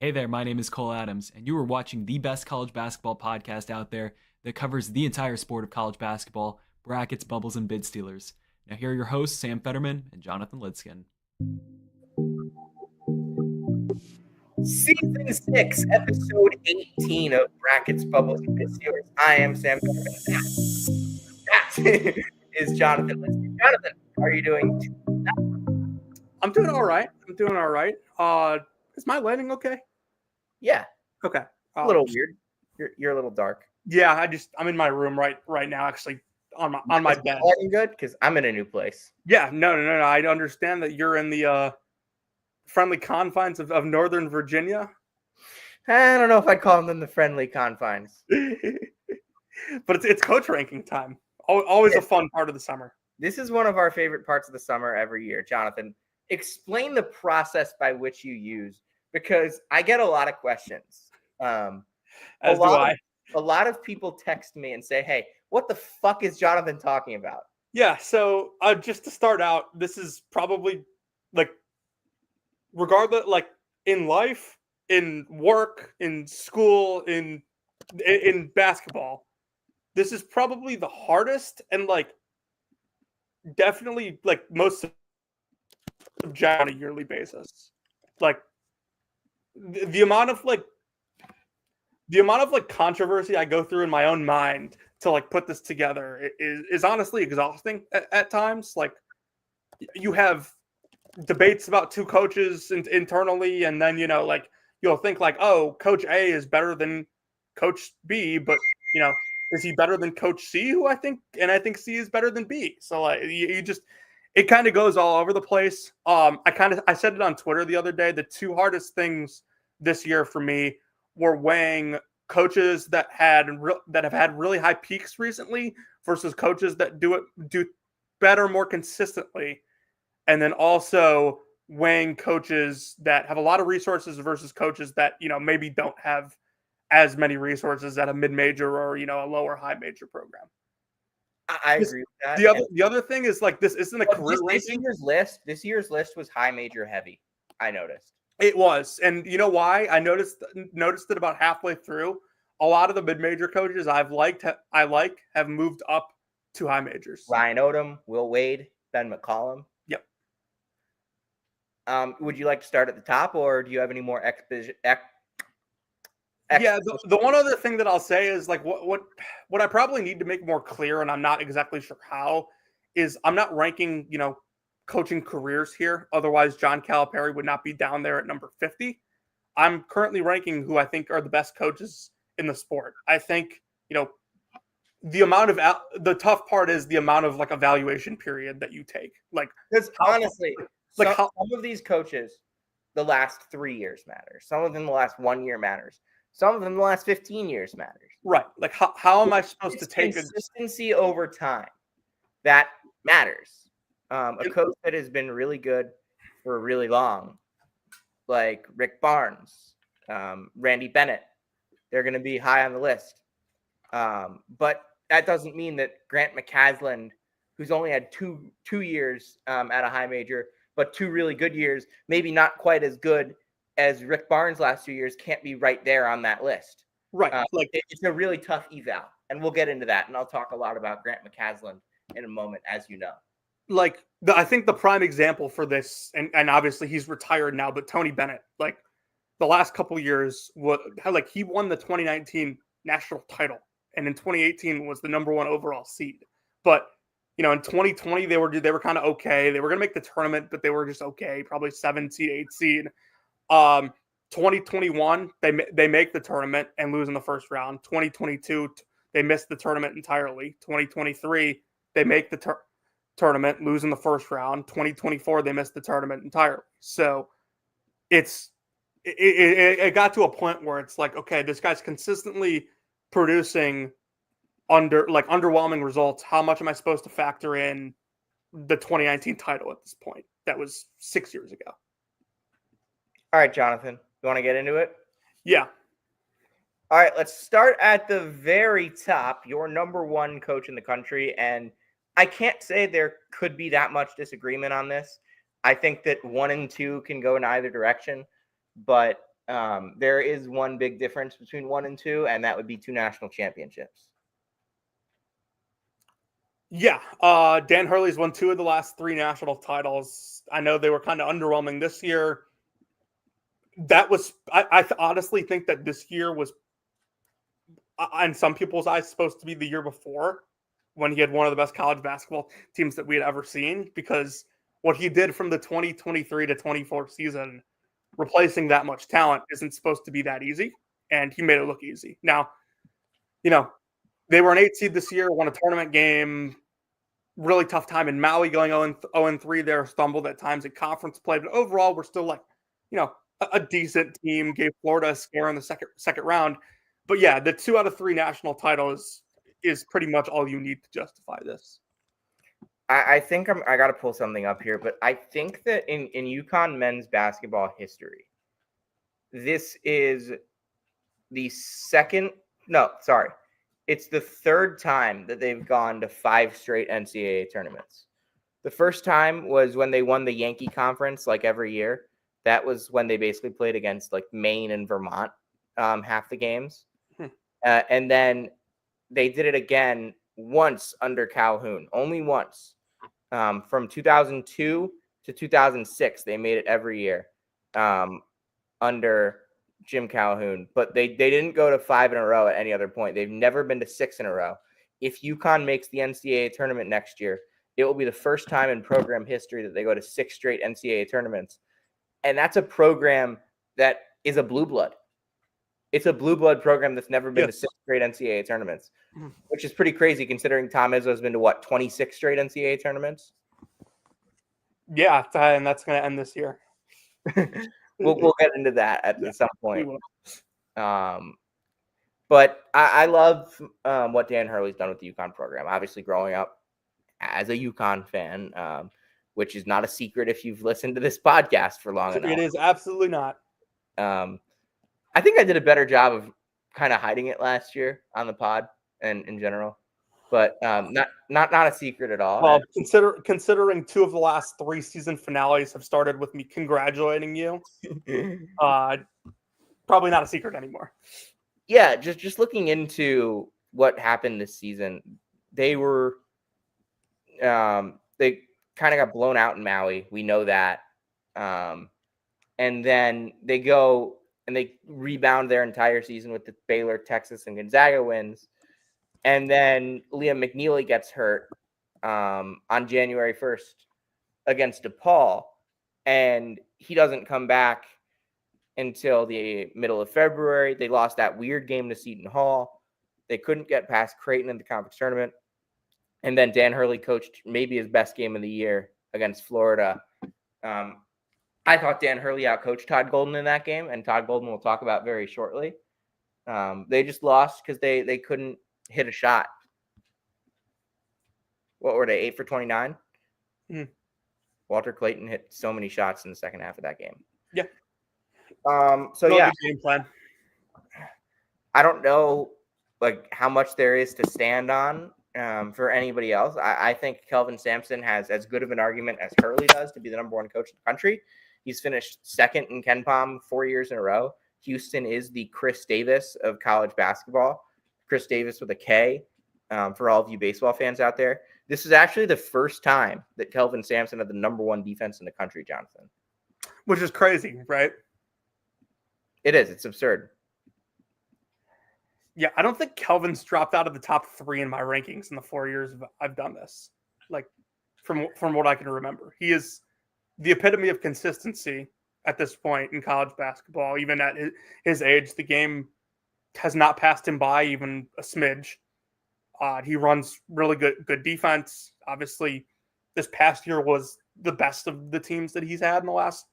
Hey there, my name is Cole Adams, and you are watching the best college basketball podcast out there that covers the entire sport of college basketball, brackets, bubbles, and bid stealers. Now, here are your hosts, Sam Fetterman and Jonathan Lidskin. Season 6, Episode 18 of Brackets, Bubbles, and Bid Stealers. I am Sam Fetterman. That is Jonathan Lidsky. Jonathan, how are you doing? I'm doing all right. Is my lighting okay? Yeah, Okay. a little weird. You're a little dark. Yeah, I'm in my room right now, actually on my bed. Lighting good? Because I'm in a new place. Yeah, no. I understand that you're in the friendly confines of Northern Virginia. I don't know if I'd call them the friendly confines. But it's coach ranking time. Always a fun part of the summer. This is one of our favorite parts of the summer every year. Jonathan, explain the process by which you use, because I get a lot of questions. As do I. A lot of people text me and say, hey, what the fuck is Jonathan talking about? Yeah, so just to start out, this is probably regardless, in life, in work, in school, in basketball, this is probably the hardest and definitely most subjective on a yearly basis. The amount of controversy I go through in my own mind to put this together is honestly exhausting at times. You have debates about two coaches internally, and then you'll think oh, Coach A is better than Coach B, but is he better than Coach C, who I think C is better than B? So it kind of goes all over the place. I said it on Twitter the other day. The two hardest things this year for me were weighing coaches that have had really high peaks recently versus coaches that do better more consistently, and then also weighing coaches that have a lot of resources versus coaches that maybe don't have as many resources at a mid-major or a lower high major program. I agree with that. The other thing is this isn't a career ranking. This year's list was high major heavy. I noticed it was, and you know why? I noticed it about halfway through. A lot of the mid-major coaches I have moved up to high majors. Ryan Odom, Will Wade, Ben McCollum. Yep. Would you like to start at the top, or do you have any more Yeah, the one other thing that I'll say is what I probably need to make more clear, and I'm not exactly sure how, is I'm not ranking, coaching careers here. Otherwise, John Calipari would not be down there at number 50. I'm currently ranking who I think are the best coaches in the sport. I think, the tough part is the amount of evaluation period that you take. Because honestly, some of these coaches, the last 3 years matters. Some of them the last 1 year matters. Some of them the last 15 years matters. Right. How am I supposed to take consistency over time? That matters. A coach that has been really good for really long, like Rick Barnes, Randy Bennett, they're going to be high on the list. But that doesn't mean that Grant McCasland, who's only had two years at a high major, but 2 really good years, maybe not quite as good as Rick Barnes' last 2 years, can't be right there on that list. Right. It's a really tough eval, and we'll get into that. And I'll talk a lot about Grant McCasland in a moment, as you know. I think the prime example for this, and obviously he's retired now, but Tony Bennett, the last couple of years, he won the 2019 national title, and in 2018 was the number 1 overall seed. But in 2020 they were kind of okay. They were going to make the tournament, but they were just okay, probably 7 seed, 8 seed. 2021 they make the tournament and lose in the first round. 2022 they missed the tournament entirely. 2023 they make the tournament, lose in the first round. 2024 they missed the tournament entirely. So it got to a point where it's okay, this guy's consistently producing underwhelming results. How much am I supposed to factor in the 2019 title at this point? That was 6 years ago. All right, Jonathan, you want to get into it? Yeah. All right, let's start at the very top. Your number 1 coach in the country, and I can't say there could be that much disagreement on this. I think that 1 and 2 can go in either direction, but there is one big difference between 1 and 2, and that would be 2 national championships. Yeah, Dan Hurley's won 2 of the last 3 national titles. I know they were kind of underwhelming this year. That was, I honestly think that this year was, in some people's eyes, supposed to be the year before, when he had one of the best college basketball teams that we had ever seen, because what he did from the 2023 to 24 season, replacing that much talent, isn't supposed to be that easy, and he made it look easy. Now, they were an 8 seed this year, won a tournament game, really tough time in Maui, going 0-3 there, stumbled at times in conference play, but overall, we're still a decent team, gave Florida a scare in the second round. But yeah, the 2 out of 3 national titles is pretty much all you need to justify this. I think I got to pull something up here, but I think that in UConn men's basketball history, this is the it's the 3rd time that they've gone to 5 straight NCAA tournaments. The first time was when they won the Yankee Conference, like every year. That was when they basically played against like Maine and Vermont half the games. And then they did it again once under Calhoun, only once. From 2002 to 2006, they made it every year under Jim Calhoun, but they didn't go to 5 in a row at any other point. They've never been to 6 in a row. If UConn makes the NCAA tournament next year, it will be the first time in program history that they go to 6 straight NCAA tournaments. And that's a program that is a blue blood. It's a blue blood program that's never been to 6 straight NCAA tournaments, which is pretty crazy considering Tom Izzo has been to 26 straight NCAA tournaments. Yeah, and that's going to end this year. We'll get into that at some point. But I love what Dan Hurley's done with the UConn program. Obviously, growing up as a UConn fan, which is not a secret if you've listened to this podcast for long enough. It is absolutely not. I think I did a better job of kind of hiding it last year on the pod and in general, but not a secret at all. Well, considering 2 of the last 3 season finales have started with me congratulating you, probably not a secret anymore. Yeah, just looking into what happened this season, they were they kind of got blown out in Maui. We know that, and then they go and they rebound their entire season with the Baylor, Texas, and Gonzaga wins. And then Liam McNeely gets hurt on January 1st against DePaul, and he doesn't come back until the middle of February. They lost that weird game to Seton Hall. They couldn't get past Creighton in the conference tournament. And then Dan Hurley coached maybe his best game of the year against Florida. I thought Dan Hurley outcoached Todd Golden in that game, and Todd Golden we'll talk about very shortly. They just lost because they couldn't hit a shot. What were they, 8 for 29? Walter Clayton hit so many shots in the second half of that game. Yeah. Game plan. I don't know how much there is to stand on for anybody else. I think Kelvin Sampson has as good of an argument as Hurley does to be the number 1 coach in the country. He's finished 2nd in KenPom 4 years in a row. Houston is the Chris Davis of college basketball. Chris Davis with a K, for all of you baseball fans out there. This is actually the first time that Kelvin Sampson had the number 1 defense in the country, Jonathan. Which is crazy, right? It is. It's absurd. Yeah, I don't think Kelvin's dropped out of the top 3 in my rankings in the 4 years I've done this. From what I can remember. He is the epitome of consistency at this point in college basketball. Even at his age, the game has not passed him by even a smidge. He runs really good defense. Obviously, this past year was the best of the teams that he's had in the last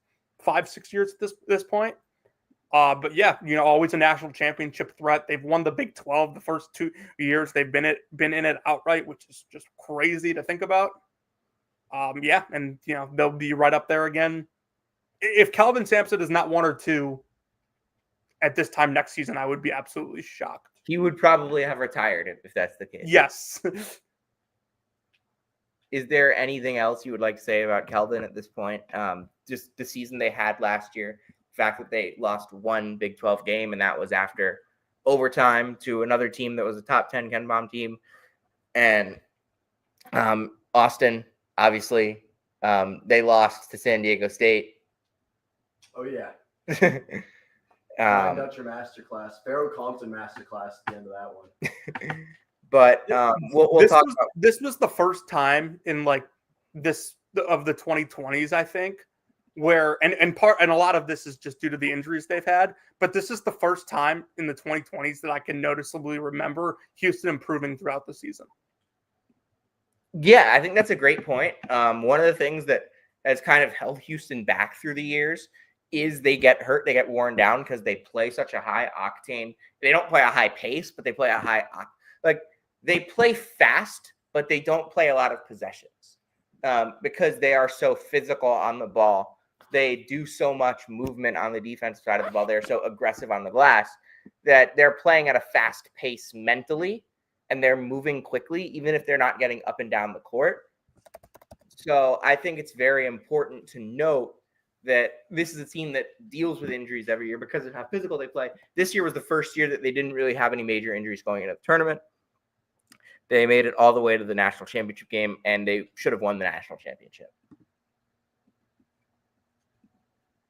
5-6 years at this point. But yeah, always a national championship threat. They've won the Big 12 the first 2 years. They've been in it outright, which is just crazy to think about. Yeah, and they'll be right up there again. If Kelvin Sampson is not 1 or 2 at this time next season, I would be absolutely shocked. He would probably have retired if that's the case. Yes. Is there anything else you would like to say about Kelvin at this point? Just the season they had last year, fact that they lost one Big 12 game, and that was after overtime to another team that was a top 10 Ken Palm team. And Austin, obviously, they lost to San Diego State. Oh, yeah. Um, Dutcher masterclass, Pharaoh Compton masterclass at the end of that one. but we'll talk about this was the first time in like this of the 2020s, I think, where and a lot of this is just due to the injuries they've had, but this is the first time in the 2020s that I can noticeably remember Houston improving throughout the season. Yeah, I think that's a great point. One of the things that has kind of held Houston back through the years is they get hurt, they get worn down because they play such a high octane. They don't play a high pace, but they play a high they play fast, but they don't play a lot of possessions because they are so physical on the ball. They do so much movement on the defensive side of the ball. They're so aggressive on the glass that they're playing at a fast pace mentally, and they're moving quickly, even if they're not getting up and down the court. So I think it's very important to note that this is a team that deals with injuries every year because of how physical they play. This year was the first year that they didn't really have any major injuries going into the tournament. They made it all the way to the national championship game, and they should have won the national championship.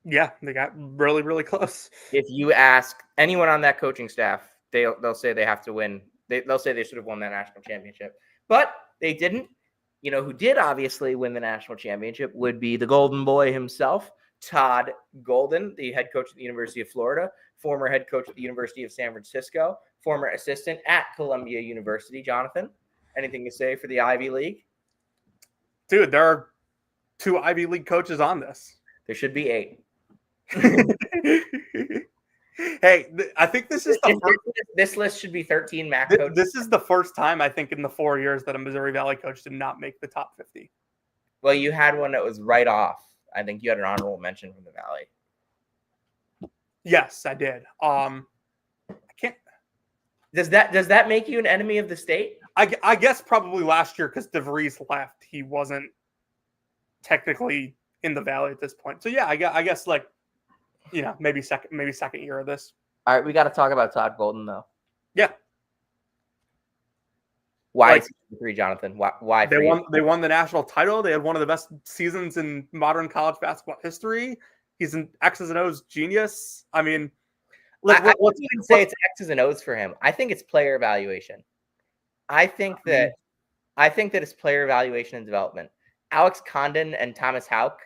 Yeah, they got really, really close. If you ask anyone on that coaching staff, they'll say they have to win. They'll say they should have won that national championship, but they didn't. You know who did obviously win the national championship would be the Golden Boy himself, Todd Golden, the head coach at the University of Florida, former head coach at the University of San Francisco, former assistant at Columbia University. Jonathan, anything to say for the Ivy League? Dude, there are 2 Ivy League coaches on this. There should be 8. Hey, I think this is this list should be 13 MAC coaches. This is the first time I think in the 4 years that a Missouri Valley coach did not make the top 50. Well, you had one that was right off. I think you had an honorable mention from the Valley. Yes, I did. I can't. Does that make you an enemy of the state? I guess probably last year because DeVries left, he wasn't technically in the Valley at this point. So yeah, I guess like, you know, maybe second year of this. All right, we got to talk about Todd Golden though. Yeah. Why Like, 3, Jonathan? Why they won the national title. They had one of the best seasons in modern college basketball history. He's an X's and O's genius. I mean, I wouldn't even say it's X's and O's for him. I think it's player evaluation. I think that it's player evaluation and development. Alex Condon and Thomas Houck,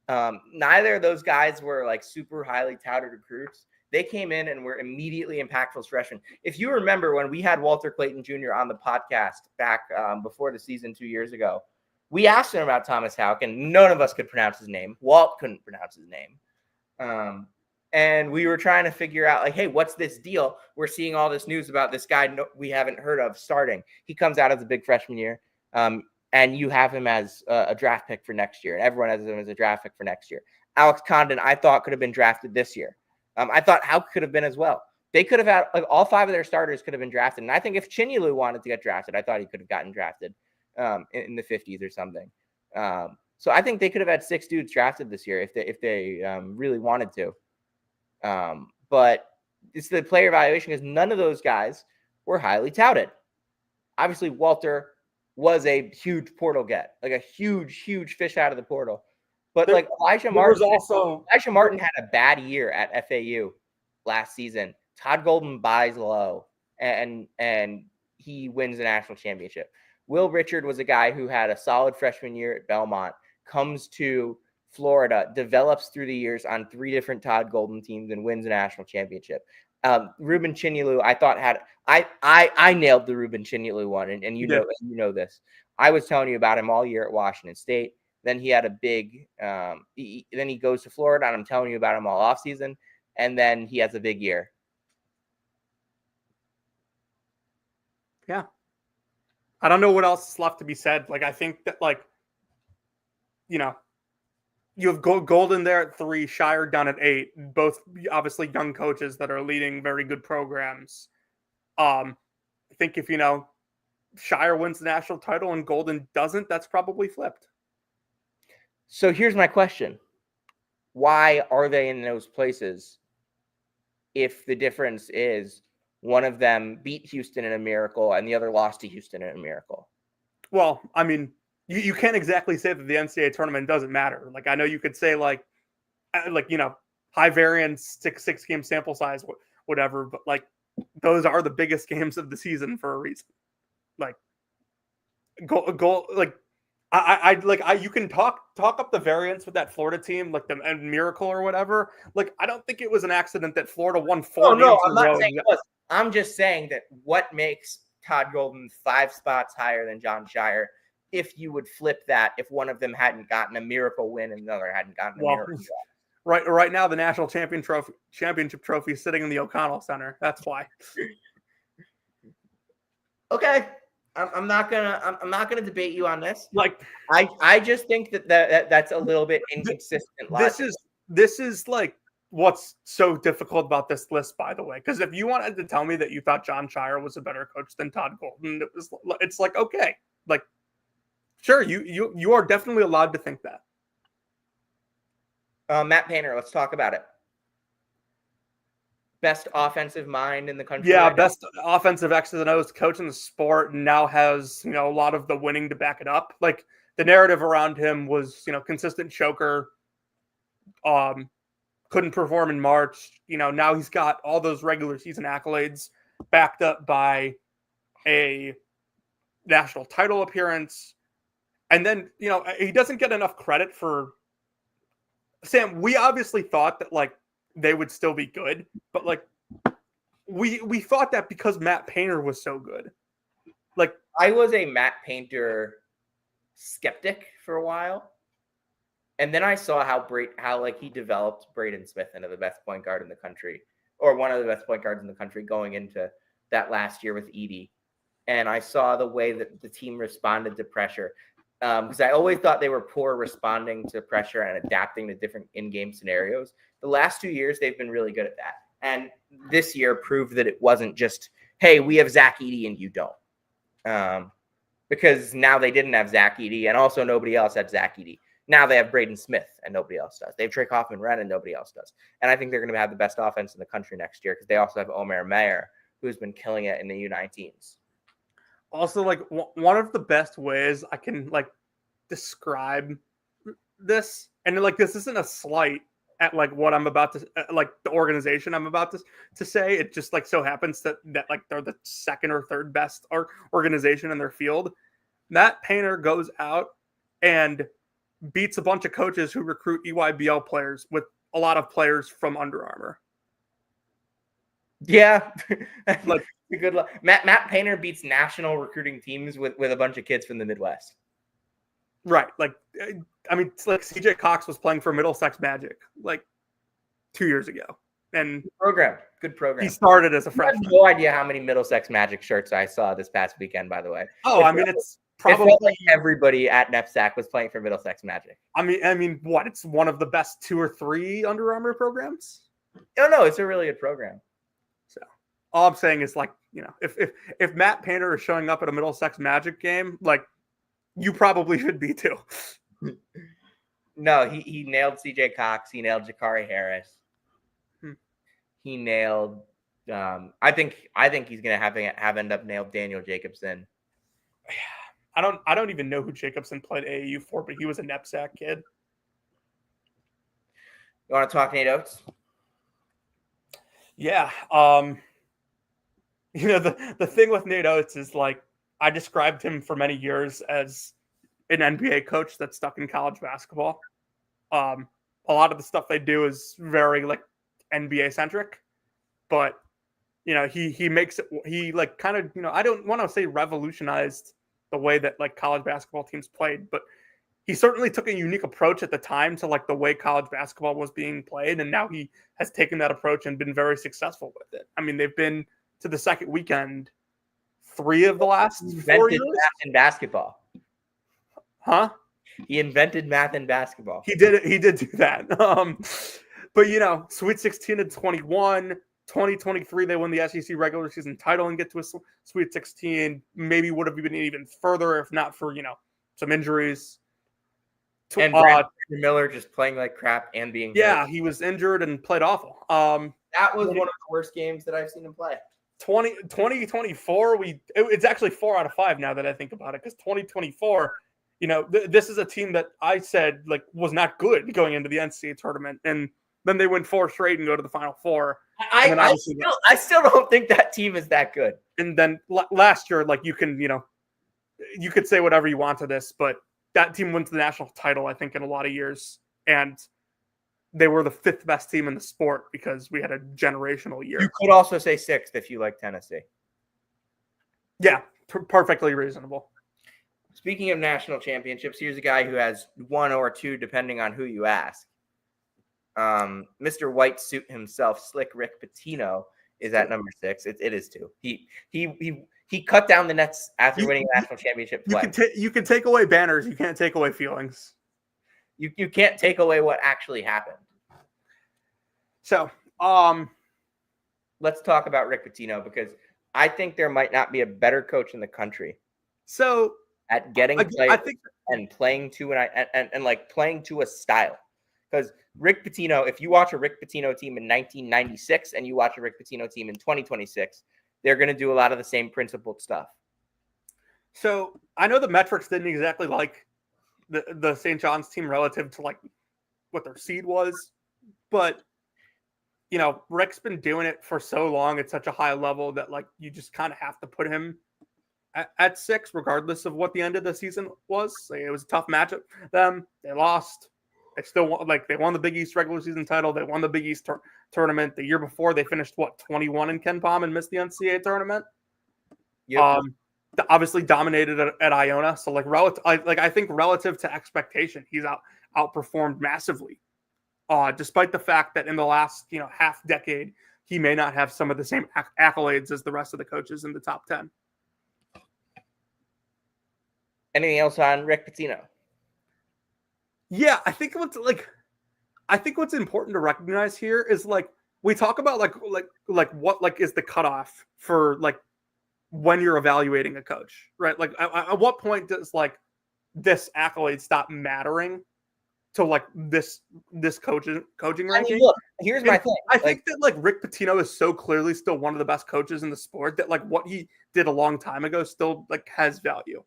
neither of those guys were like super highly touted recruits. They came in and were immediately impactful as freshmen. If you remember when we had Walter Clayton Jr. on the podcast back before the season 2 years ago, we asked him about Thomas Houck, and none of us could pronounce his name. Walt couldn't pronounce his name. And we were trying to figure out, like, hey, what's this deal? We're seeing all this news about this guy we haven't heard of starting. He comes out as a big freshman year, and you have him as a draft pick for next year, and everyone has him as a draft pick for next year. Alex Condon, I thought, could have been drafted this year. I thought Houck could have been as well. They could have had, like, all 5 of their starters could have been drafted. And I think if Chinyelu wanted to get drafted, I thought he could have gotten drafted in the 50s or something. So I think they could have had 6 dudes drafted this year if they really wanted to. But it's the player evaluation because none of those guys were highly touted. Obviously, Walter was a huge portal get, like a huge fish out of the portal. But like Elijah Martin had a bad year at FAU last season. Todd Golden buys low and he wins the national championship. Will Richard was a guy who had a solid freshman year at Belmont, comes to Florida, develops through the years on 3 different Todd Golden teams and wins a national championship. Ruben Chinyelu, I thought I nailed the Ruben Chinyelu one, and you know this. I was telling you about him all year at Washington State. Then he had a big. Then he goes to Florida, and I'm telling you about him all off season. And then he has a big year. Yeah, I don't know what else is left to be said. Like I think that, like, you know, you have Golden there at 3, Shire down at 8. Both obviously young coaches that are leading very good programs. I think if Shire wins the national title and Golden doesn't, that's probably flipped. So here's my question. why are they in those places if the difference is one of them beat Houston in a miracle and the other lost to Houston in a miracle? Well, I mean, you can't exactly say that the NCAA tournament doesn't matter. Like, I know you could say like high variance, six game sample size, whatever, but like those are the biggest games of the season for a reason. Like, go like. You can talk up the variance with that Florida team, like the miracle or whatever. Like, I don't think it was an accident that Florida won 4 games I'm in a not row. saying it was. I'm just saying that what makes Todd Golden 5 spots higher than John Shire, if you would flip that, if one of them hadn't gotten a miracle win and the other hadn't gotten a miracle win. Right now, the national championship trophy is sitting in the O'Connell Center. That's why. Okay. I'm not gonna debate you on this. Like, I just think that's a little bit inconsistent. This is like what's so difficult about this list, by the way. Because if you wanted to tell me that you thought John Shire was a better coach than Todd Golden, it's like, okay, like, sure, you are definitely allowed to think that. Matt Painter, let's talk about it. Best offensive mind in the country. Yeah, best offensive X's and O's coach in the sport, and now has, a lot of the winning to back it up. Like, the narrative around him was, consistent choker, couldn't perform in March. Now he's got all those regular season accolades backed up by a national title appearance. And then, he doesn't get enough credit for Sam. We obviously thought that like they would still be good, but like we thought that because Matt Painter was so good. Like, I was a Matt Painter skeptic for a while. And then I saw how he developed Braden Smith into the best point guard in the country, or one of the best point guards in the country going into that last year with Edey. And I saw the way that the team responded to pressure. Because I always thought they were poor responding to pressure and adapting to different in-game scenarios. The last 2 years, they've been really good at that. And this year proved that it wasn't just, hey, we have Zach Edey and you don't. Because now they didn't have Zach Edey, and also nobody else had Zach Edey. Now they have Braden Smith, and nobody else does. They have Trey Kaufman-Renn, and nobody else does. And I think they're going to have the best offense in the country next year because they also have Omer Mayer, who's been killing it in the U19s. Also, like, one of the best ways I can like describe this, and like this isn't a slight at like what I'm about to like the organization I'm about to say. It just like so happens that like they're the second or third best organization in their field. Matt Painter goes out and beats a bunch of coaches who recruit EYBL players with a lot of players from Under Armour. Yeah, like a good luck. Matt Painter beats national recruiting teams with a bunch of kids from the Midwest. Right. Like, I mean, it's like CJ Cox was playing for Middlesex Magic like 2 years ago. And good program. He started as a freshman. I have no idea how many Middlesex Magic shirts I saw this past weekend, by the way. It's probably it felt like everybody at NEPSAC was playing for Middlesex Magic. I mean, what? It's one of the best 2 or 3 Under Armour programs? No, it's a really good program. So all I'm saying is, like, if Matt Painter is showing up at a Middlesex Magic game, like, you probably should be too. No, he nailed CJ Cox. He nailed Jakari Harris. He nailed. I think he's gonna have end up nailed Daniel Jacobson. I don't even know who Jacobson played AAU for, but he was a NEPSAC kid. You want to talk Nate Oates? Yeah. The thing with Nate Oates is, like, I described him for many years as an NBA coach that's stuck in college basketball. A lot of the stuff they do is very like NBA centric, but he makes it. He like kind of I don't want to say revolutionized the way that like college basketball teams played, but he certainly took a unique approach at the time to like the way college basketball was being played, and now he has taken that approach and been very successful with it. I mean, they've been to the second weekend 3 of the last 4 years. Math in basketball. Huh? He invented math in basketball. He did it. He did do that. But Sweet 16 and 21, 2023, they won the SEC regular season title and get to a Sweet 16. Maybe would have been even further if not for some injuries. And Brandon Miller just playing like crap and being hurt. He was injured and played awful. That was one of the worst games that I've seen him play. 2024, it's actually 4 out of 5 now that I think about it, because 2024, this is a team that I said like was not good going into the NCAA tournament, and then they win 4 straight and go to the Final Four. I still don't think that team is that good. And then last year, like you could say whatever you want to this, but that team went to the national title, I think, in a lot of years, and they were the 5th best team in the sport because we had a generational year. You could also say 6th if you like Tennessee. Yeah, perfectly reasonable. Speaking of national championships, here's a guy who has 1 or 2, depending on who you ask. Mr. White Suit himself, Slick Rick Pitino, is at number 6. It is 2. He cut down the nets after winning a national championship. You can take away banners. You can't take away feelings. You can't take away what actually happened. So, let's talk about Rick Pitino, because I think there might not be a better coach in the country. So at getting players and playing to and like playing to a style. Because Rick Pitino, if you watch a Rick Pitino team in 1996 and you watch a Rick Pitino team in 2026, they're going to do a lot of the same principled stuff. So I know the metrics didn't exactly like the St. John's team relative to like what their seed was, but Rick's been doing it for so long at such a high level that like you just kind of have to put him at 6, regardless of what the end of the season was. Like, it was a tough matchup. They lost. They still won, they won the Big East regular season title. They won the Big East tournament. The year before, they finished 21 in Ken Pom and missed the NCAA tournament. Yep. Obviously dominated at Iona. So I think relative to expectation, he's outperformed massively. Despite the fact that in the last half decade, he may not have some of the same accolades as the rest of the coaches in the top 10. Anything else on Rick Pitino? Yeah, I think what's important to recognize here is like we talk about what is the cutoff for like when you're evaluating a coach, right? Like at what point does like this accolade stop mattering to like this coaching ranking? I mean, look, here's my thing. I think that like Rick Pitino is so clearly still one of the best coaches in the sport that like what he did a long time ago still like has value.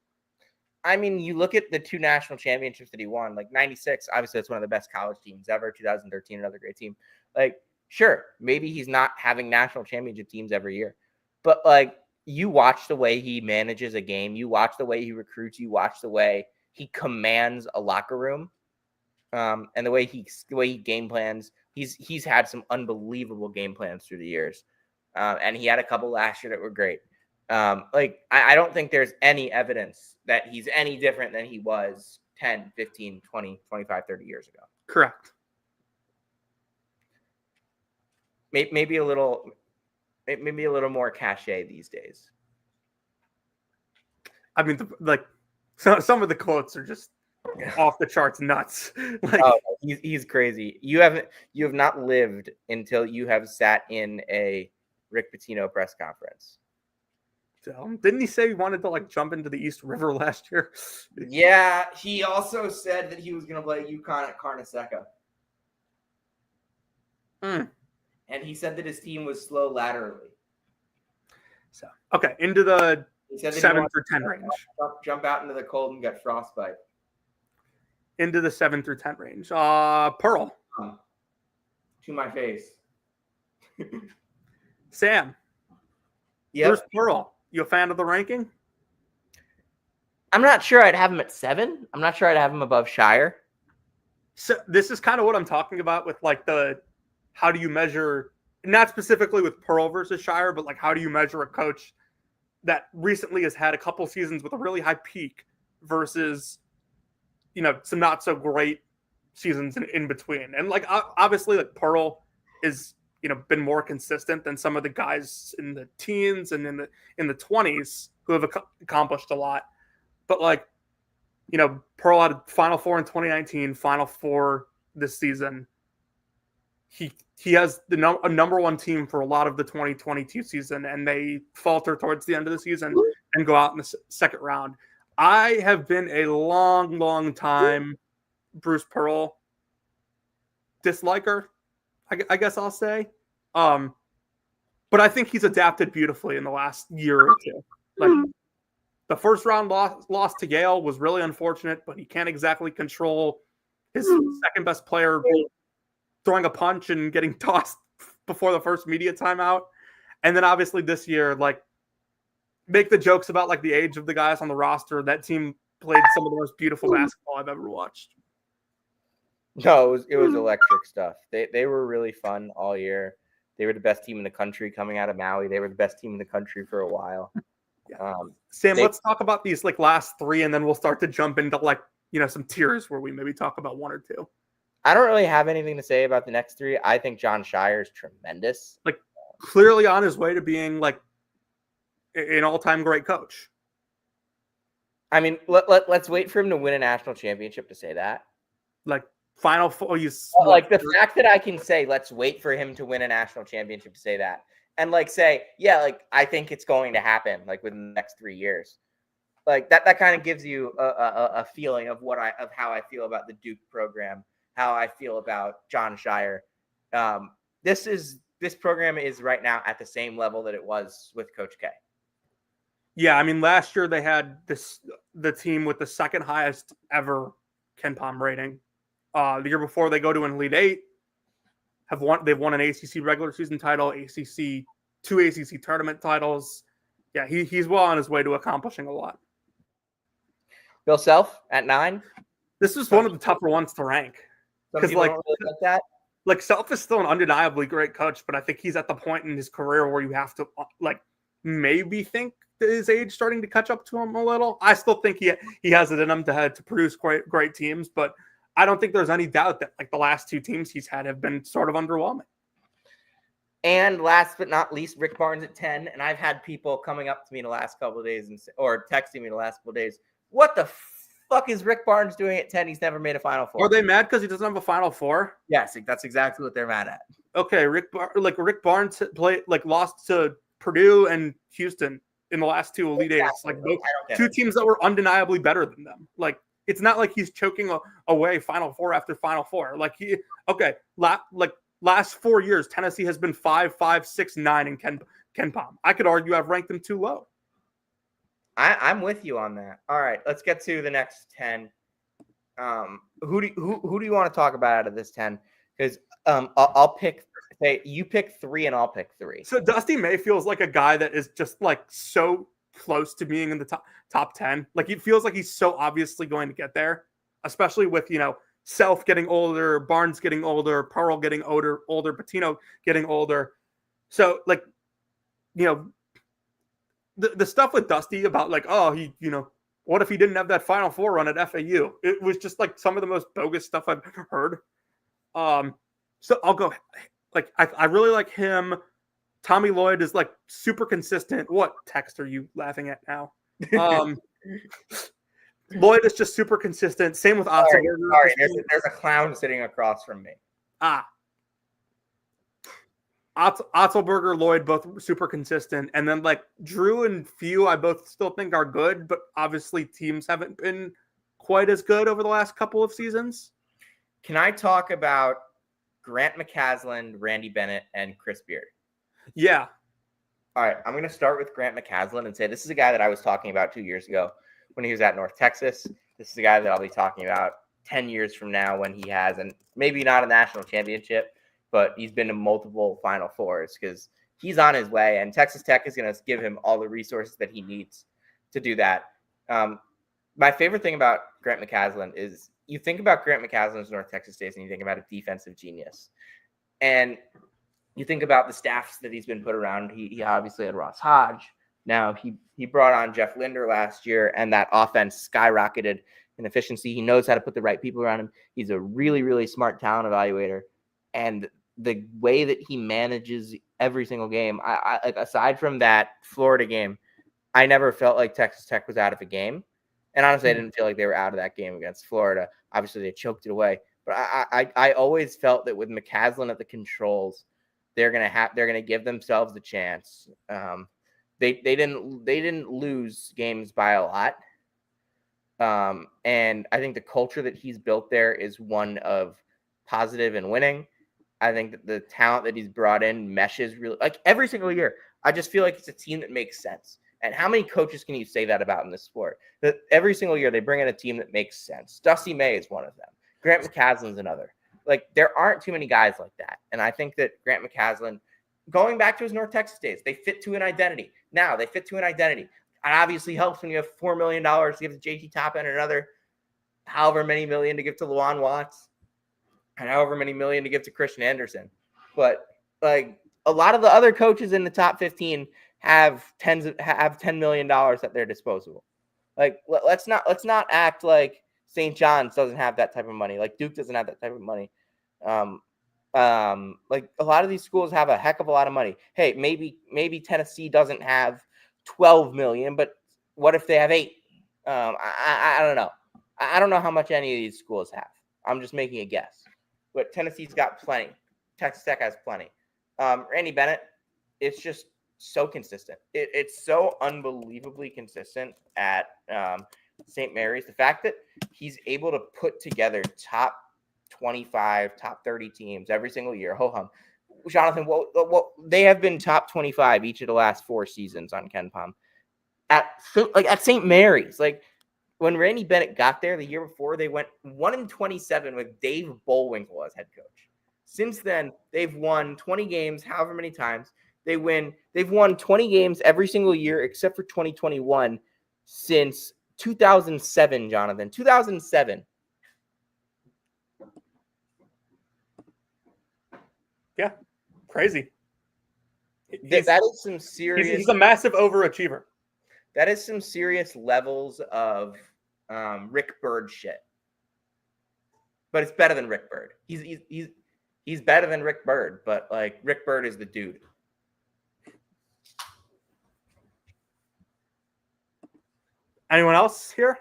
I mean, you look at the 2 national championships that he won, like 96, obviously that's one of the best college teams ever. 2013, another great team. Like, sure, maybe he's not having national championship teams every year, but like you watch the way he manages a game, you watch the way he recruits, you watch the way he commands a locker room, and the way he game plans. He's had some unbelievable game plans through the years, and he had a couple last year that were great. I don't think there's any evidence that he's any different than he was 10, 15, 20, 25, 30 years ago. Correct. Maybe a little more cachet these days. I mean, some of the quotes are just off the charts nuts. He's crazy. You have not lived until you have sat in a Rick Pitino press conference. Didn't he say he wanted to like jump into the East River last year? Yeah, he also said that he was going to play UConn at Carneseca. And he said that his team was slow laterally. So okay, into the 7 through 10 range. Jump out into the cold and get frostbite. Into the 7 through 10 range. Pearl. To my face. Sam. Yep. Where's Pearl? You a fan of the ranking? I'm not sure I'd have him at 7. I'm not sure I'd have him above Shire. So this is kind of what I'm talking about with like how do you measure, not specifically with Pearl versus Shire, but like how do you measure a coach that recently has had a couple seasons with a really high peak versus, some not so great seasons in between. And like obviously like Pearl is been more consistent than some of the guys in the teens and in the 20s who have accomplished a lot. But like, Pearl had a Final Four in 2019, Final Four this season. He has a number 1 team for a lot of the 2022 season, and they falter towards the end of the season and go out in the second round. I have been a long, long time Bruce Pearl disliker, I guess I'll say. But I think he's adapted beautifully in the last year or two. Like the first round loss to Yale was really unfortunate, but he can't exactly control his second best player throwing a punch and getting tossed before the first media timeout. And then obviously this year, like, make the jokes about like the age of the guys on the roster. That team played some of the most beautiful basketball I've ever watched. No, it was electric stuff. They were really fun all year. They were the best team in the country coming out of Maui. They were the best team in the country for a while. Yeah. Sam, let's talk about these like last three, and then we'll start to jump into like, you know, some tiers where we maybe talk about one or two. I don't really have anything to say about the next three. I think John Shire is tremendous. Like, clearly on his way to being like an all-time great coach. I mean, let's wait for him to win a national championship to say that. Like, Final Four. Like the fact that I can say, let's wait for him to win a national championship to say that. And like say, yeah, like I think it's going to happen like within the next 3 years. Like that kind of gives you a feeling of how I feel about the Duke program, how I feel about John Shire. This program is right now at the same level that it was with Coach K. Yeah, I mean, last year they had the team with the second highest ever KenPom rating. The year before, they go to an Elite Eight. They've won an ACC regular season title, two ACC tournament titles. Yeah, he's well on his way to accomplishing a lot. Bill Self at 9. This is one of the tougher ones to rank because like that. Like Self is still an undeniably great coach, but I think he's at the point in his career where you have to like maybe think that his age starting to catch up to him a little. I still think he has it in him to produce great teams, but I don't think there's any doubt that like the last two teams he's had have been sort of underwhelming. And last but not least, Rick Barnes at 10. And I've had people coming up to me the last couple of days or texting me the last couple of days. What the fuck is Rick Barnes doing at 10? He's never made a Final Four. Are they mad because he doesn't have a Final Four? Yes, that's exactly what they're mad at. Okay, Rick Barnes lost to Purdue and Houston in the last two Elite Eights. Like both two teams that were undeniably better than them. Like it's not like he's choking away Final Four after Final Four. Like last 4 years, Tennessee has been 5, 5, 6, 9 in KenPom. I could argue I've ranked them too low. I'm with you on that. All right, let's get to the next 10. Who do you want to talk about out of this 10? Because I'll pick. Say you pick 3 and I'll pick 3. So Dusty May feels like a guy that is just like so close to being in the top 10. Like it feels like he's so obviously going to get there, especially with Self getting older, Barnes getting older, Pearl getting older, Patino getting older. So like the stuff with Dusty about like, oh, he, what if he didn't have that Final Four run at FAU? It was just like some of the most bogus stuff I've heard. So I'll go, like, I really like him. Tommy Lloyd is like super consistent. What text are you laughing at now? Lloyd is just super consistent. Same with Otzelberger. Sorry, there's a clown sitting across from me. Otzelberger, Lloyd, both super consistent. And then like Drew and Few, I both still think are good, but obviously teams haven't been quite as good over the last couple of seasons. Can I talk about Grant McCasland, Randy Bennett, and Chris Beard? Yeah. All right. I'm going to start with Grant McCasland and say this is a guy that I was talking about 2 years ago when he was at North Texas. This is a guy that I'll be talking about 10 years from now when he has, and maybe not a national championship, but he's been to multiple Final Fours because he's on his way, and Texas Tech is going to give him all the resources that he needs to do that. My favorite thing about Grant McCasland is you think about Grant McCasland's North Texas State and you think about a defensive genius. And you think about the staffs that he's been put around. He obviously had Ross Hodge. Now he brought on Jeff Linder last year, and that offense skyrocketed in efficiency. He knows how to put the right people around him. He's a really, really smart talent evaluator. And the way that he manages every single game, I like aside from that Florida game, I never felt like Texas Tech was out of a game. And honestly, I didn't feel like they were out of that game against Florida. Obviously, they choked it away. But I always felt that with McCasland at the controls, they're gonna give themselves a chance. They didn't lose games by a lot, And I think the culture that he's built there is one of positive and winning. I think that the talent that he's brought in meshes really like every single year. I just feel like it's a team that makes sense. And how many coaches can you say that about in this sport? That every single year they bring in a team that makes sense. Dusty May is one of them. Grant McCaslin's another. Like there aren't too many guys like that. And I think that Grant McCaslin, going back to his North Texas days, they fit to an identity. Now they fit to an identity. It obviously helps when you have $4 million to give to JT Toppin and another however many million to give to Luan Watts and however many million to give to Christian Anderson. But like a lot of the other coaches in the top 15 have $10 million at their disposal. Like let's not act like St. John's doesn't have that type of money. Like Duke doesn't have that type of money. Like a lot of these schools have a heck of a lot of money. Hey, maybe Tennessee doesn't have 12 million, but what if they have 8? I don't know. I don't know how much any of these schools have. I'm just making a guess. But Tennessee's got plenty. Texas Tech has plenty. Randy Bennett, it's just so consistent. It's so unbelievably consistent at St. Mary's. The fact that he's able to put together top 25, top 30 teams every single year. Ho hum. Jonathan, what they have been top 25 each of the last 4 seasons on Ken Palm. At St. Mary's, like when Randy Bennett got there the year before, they went 1-27 with Dave Bullwinkle as head coach. Since then, they've won 20 games, however many times. They've won 20 games every single year except for 2021 since 2007, Jonathan. 2007. Yeah, crazy. That is some serious. He's a massive overachiever. That is some serious levels of Rick Bird shit. But it's better than Rick Bird. He's better than Rick Bird, but like Rick Bird is the dude. Anyone else here?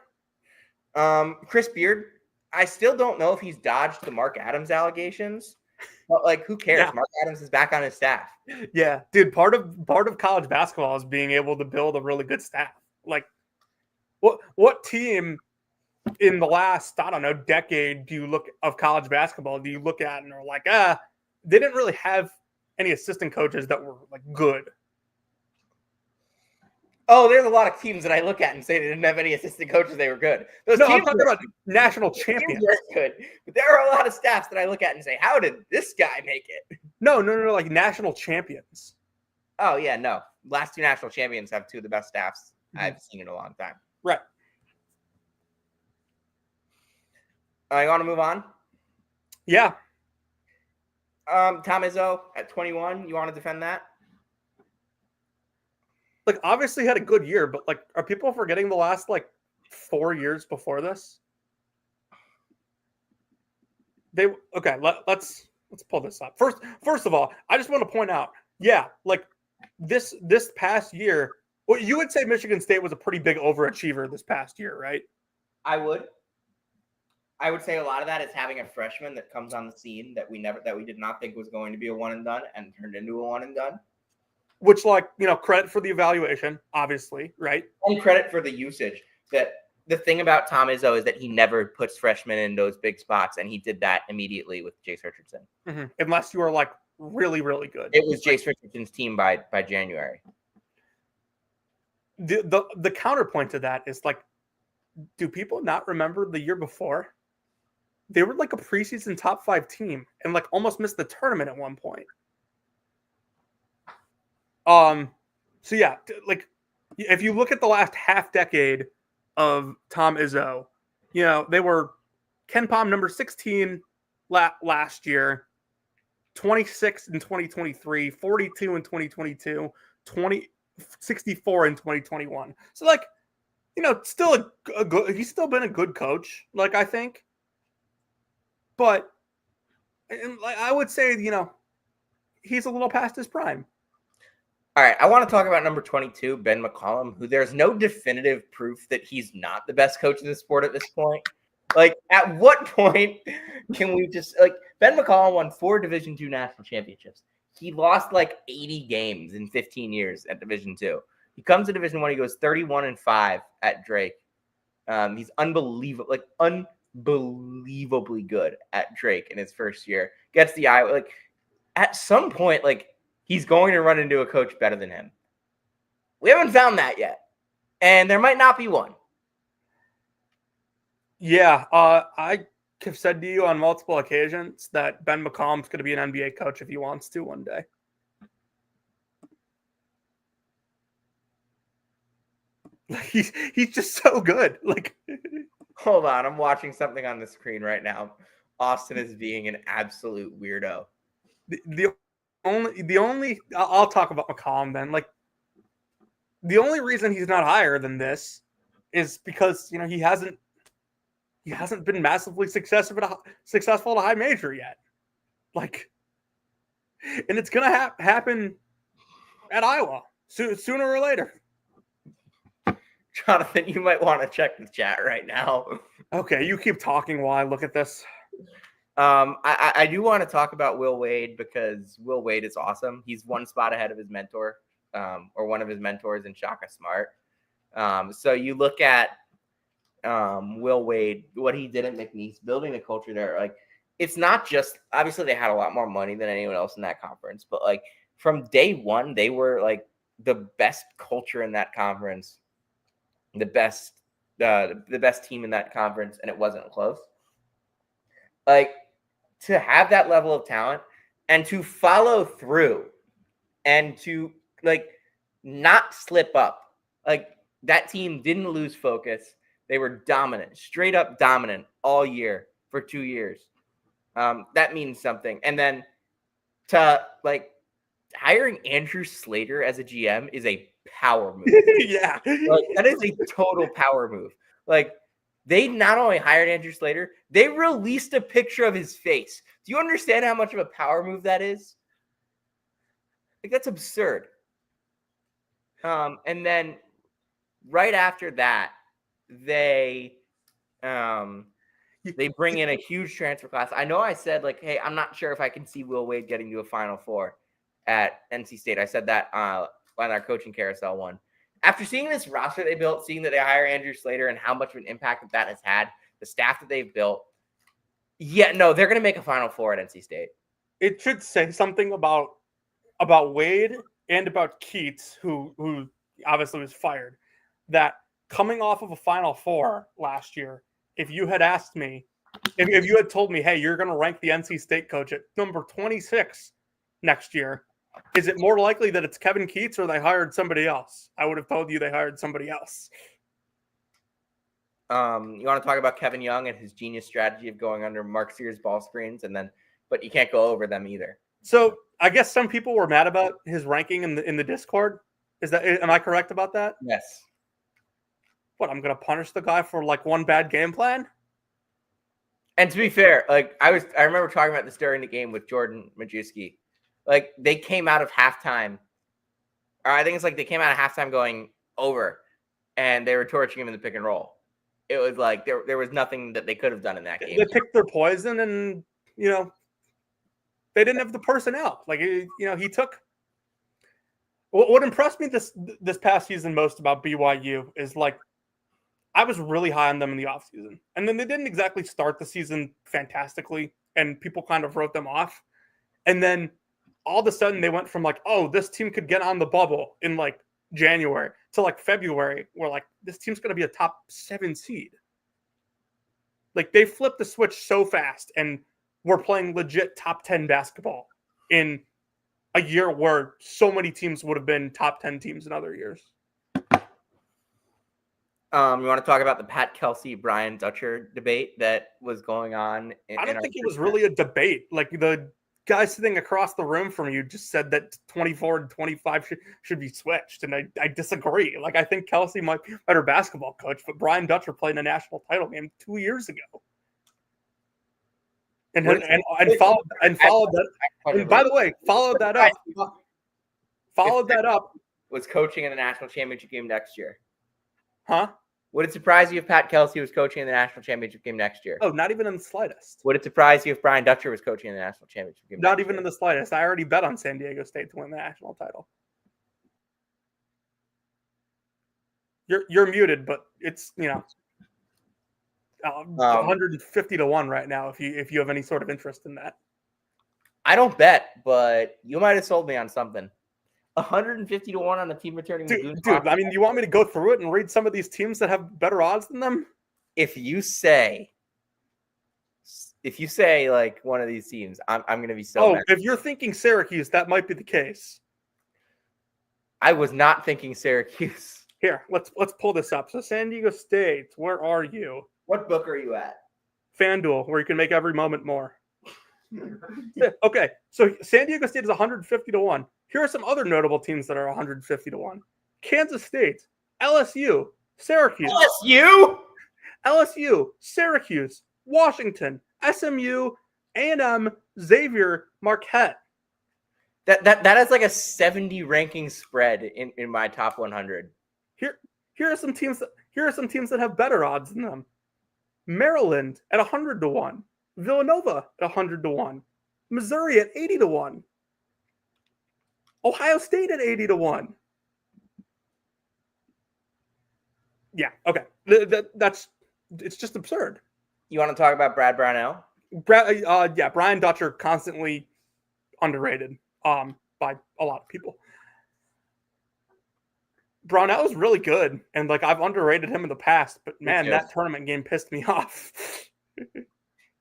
Chris Beard. I still don't know if he's dodged the Mark Adams allegations, but like, who cares? Yeah. Mark Adams is back on his staff. Yeah, dude. Part of college basketball is being able to build a really good staff. Like, what team in the last, I don't know, decade of college basketball do you look at and are like, they didn't really have any assistant coaches that were like good? Oh, there's a lot of teams that I look at and say they didn't have any assistant coaches. They were good. I'm talking about national champions. Good, but there are a lot of staffs that I look at and say, "How did this guy make it?" No, like national champions. Oh yeah, no. Last 2 national champions have 2 of the best staffs I've seen in a long time. Right. You want to move on? Yeah. Tom Izzo at 21. You want to defend that? Like, obviously had a good year, but like, are people forgetting the last like 4 years before this? Let's pull this up. First of all, I just want to point out, yeah, like this past year, well, you would say Michigan State was a pretty big overachiever this past year, right? I would say a lot of that is having a freshman that comes on the scene that we did not think was going to be a one and done and turned into a one and done. Which, like, credit for the evaluation, obviously, right? And credit for the usage. That the thing about Tom Izzo is that he never puts freshmen in those big spots, and he did that immediately with Jace Richardson. Mm-hmm. Unless you are like really, really good. It was Jace Richardson's team by January. The counterpoint to that is like, do people not remember the year before? They were like a preseason top 5 team and like almost missed the tournament at one point. So yeah, like if you look at the last half decade of Tom Izzo, they were Ken Palm number 16 last year, 26 in 2023, 42 in 2022, 64 in 2021. So like, still a good, he's still been a good coach, like I think. But like I would say, he's a little past his prime. All right, I want to talk about number 22, Ben McCollum, who there's no definitive proof that he's not the best coach in the sport at this point. Like, at what point can we just like Ben McCollum won 4 Division II national championships. He lost like 80 games in 15 years at Division II. He comes to Division I, he goes 31-5 at Drake. He's unbelievably good at Drake in his first year. Gets the eye. Like at some point, like he's going to run into a coach better than him. We haven't found that yet, and there might not be one. Yeah, I have said to you on multiple occasions that Ben McCollum's going to be an NBA coach if he wants to one day. He's just so good. Like, hold on, I'm watching something on the screen right now. Austin is being an absolute weirdo. The only I'll talk about McCollum then. Like, the only reason he's not higher than this is because he hasn't been massively successful at a high major yet. Like, and it's gonna happen at Iowa sooner or later. Jonathan, you might want to check the chat right now. Okay, you keep talking while I look at this. I do want to talk about Will Wade because Will Wade is awesome. He's one spot ahead of his mentor, or one of his mentors in Shaka Smart. So you look at Will Wade, what he did at McNeese, building a culture there. Like, it's not just, obviously they had a lot more money than anyone else in that conference, but like from day one, they were like the best culture in that conference, the best team in that conference, and it wasn't close. Like, to have that level of talent and to follow through and to like not slip up. Like, that team didn't lose focus. They were dominant, straight up dominant all year for 2 years. That means something. And then to like hiring Andrew Slater as a GM is a power move. Yeah. Like, that is a total power move. Like, they not only hired Andrew Slater, they released a picture of his face. Do you understand how much of a power move that is? Like, that's absurd. And then right after that, they bring in a huge transfer class. I know I said, like, hey, I'm not sure if I can see Will Wade getting to a Final Four at NC State. I said that on our coaching carousel one. After seeing this roster they built, seeing that they hire Andrew Slater and how much of an impact that has had, the staff that they've built, they're going to make a Final Four at NC State. It should say something about Wade and about Keats, who obviously was fired, that coming off of a Final Four last year, if you had asked me, if you had told me, hey, you're going to rank the NC State coach at number 26 next year, is it more likely that it's Kevin Keats or they hired somebody else? I would have told you they hired somebody else. You want to talk about Kevin Young and his genius strategy of going under Mark Sears ball screens, but you can't go over them either. So I guess some people were mad about his ranking in the Discord. Am I correct about that? Yes. What, I'm going to punish the guy for like one bad game plan? And to be fair, like I remember talking about this during the game with Jordan Majewski. Like, they came out of halftime, or I think it's like they came out of halftime going over, and they were torching him in the pick and roll. It was like there was nothing that they could have done in that game. They picked their poison, and they didn't have the personnel. Like, he took. What impressed me this past season most about BYU is, like, I was really high on them in the offseason. And then they didn't exactly start the season fantastically, and people kind of wrote them off. And then all of a sudden they went from like, oh, this team could get on the bubble in like January to like February, where like this team's going to be a top 7 seed. Like, they flipped the switch so fast, and we're playing legit top 10 basketball in a year where so many teams would have been top 10 teams in other years. You want to talk about the Pat Kelsey, Brian Dutcher debate that was going on? I don't think it was really a debate. Like, the guy sitting across the room from you just said that 24 and 25 should be switched, and I disagree. Like, I think Kelsey might be a better basketball coach, but Brian Dutcher played in a national title game 2 years ago. And followed that. And by the way, followed that up. Was coaching in the national championship game next year. Huh? Would it surprise you if Pat Kelsey was coaching in the national championship game next year? Oh, not even in the slightest. Would it surprise you if Brian Dutcher was coaching in the national championship game? Not even in the slightest. I already bet on San Diego State to win the national title. You're muted, but it's 150 to 1 right now. If you have any sort of interest in that, I don't bet, but you might have sold me on something. 150 to 1 on the team returning the Goons. Dude, I mean, you want me to go through it and read some of these teams that have better odds than them? If you say like one of these teams, I'm going to be so mad. If you're thinking Syracuse, that might be the case. I was not thinking Syracuse. Here, let's pull this up. So San Diego State, where are you? What book are you at? FanDuel, where you can make every moment more. Okay, so San Diego State is 150 to 1. Here are some other notable teams that are 150 to 1. Kansas State, LSU, Syracuse. LSU, Syracuse, Washington, SMU, A&M, Xavier, Marquette. That is like a 70 ranking spread in my top 100. Here are some teams that have better odds than them. Maryland at 100 to 1. Villanova at 100 to 1. Missouri at 80 to 1. Ohio State at 80 to 1. Yeah, okay. It's just absurd. You want to talk about Brad Brownell? Brian Dutcher, constantly underrated by a lot of people. Brownell was really good, and like I've underrated him in the past, but man, that tournament game pissed me off.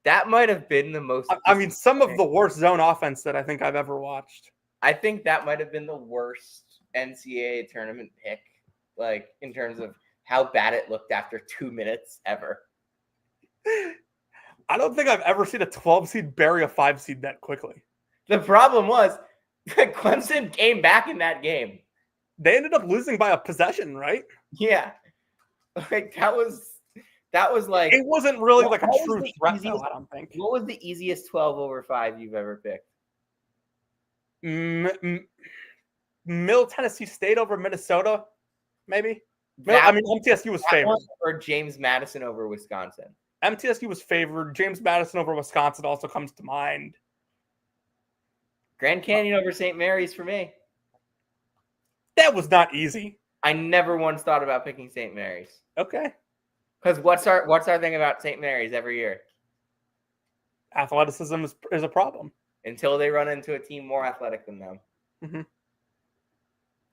That might have been the most. I mean, some of the worst zone offense that I think I've ever watched. I think that might have been the worst NCAA tournament pick, like in terms of how bad it looked after 2 minutes ever. I don't think I've ever seen a 12 seed bury a 5 seed that quickly. The problem was that Clemson came back in that game. They ended up losing by a possession, right? Yeah. Like that was like it wasn't really like a true threat, though, I don't think. What was the easiest 12 over 5 you've ever picked? Middle Tennessee State over Minnesota, maybe. MTSU was favored. Or James Madison over Wisconsin. MTSU was favored. James Madison over Wisconsin also comes to mind. Grand Canyon over St. Mary's for me. That was not easy. I never once thought about picking St. Mary's. Okay. Because what's our thing about St. Mary's every year? Athleticism is a problem. Until they run into a team more athletic than them. Mm-hmm.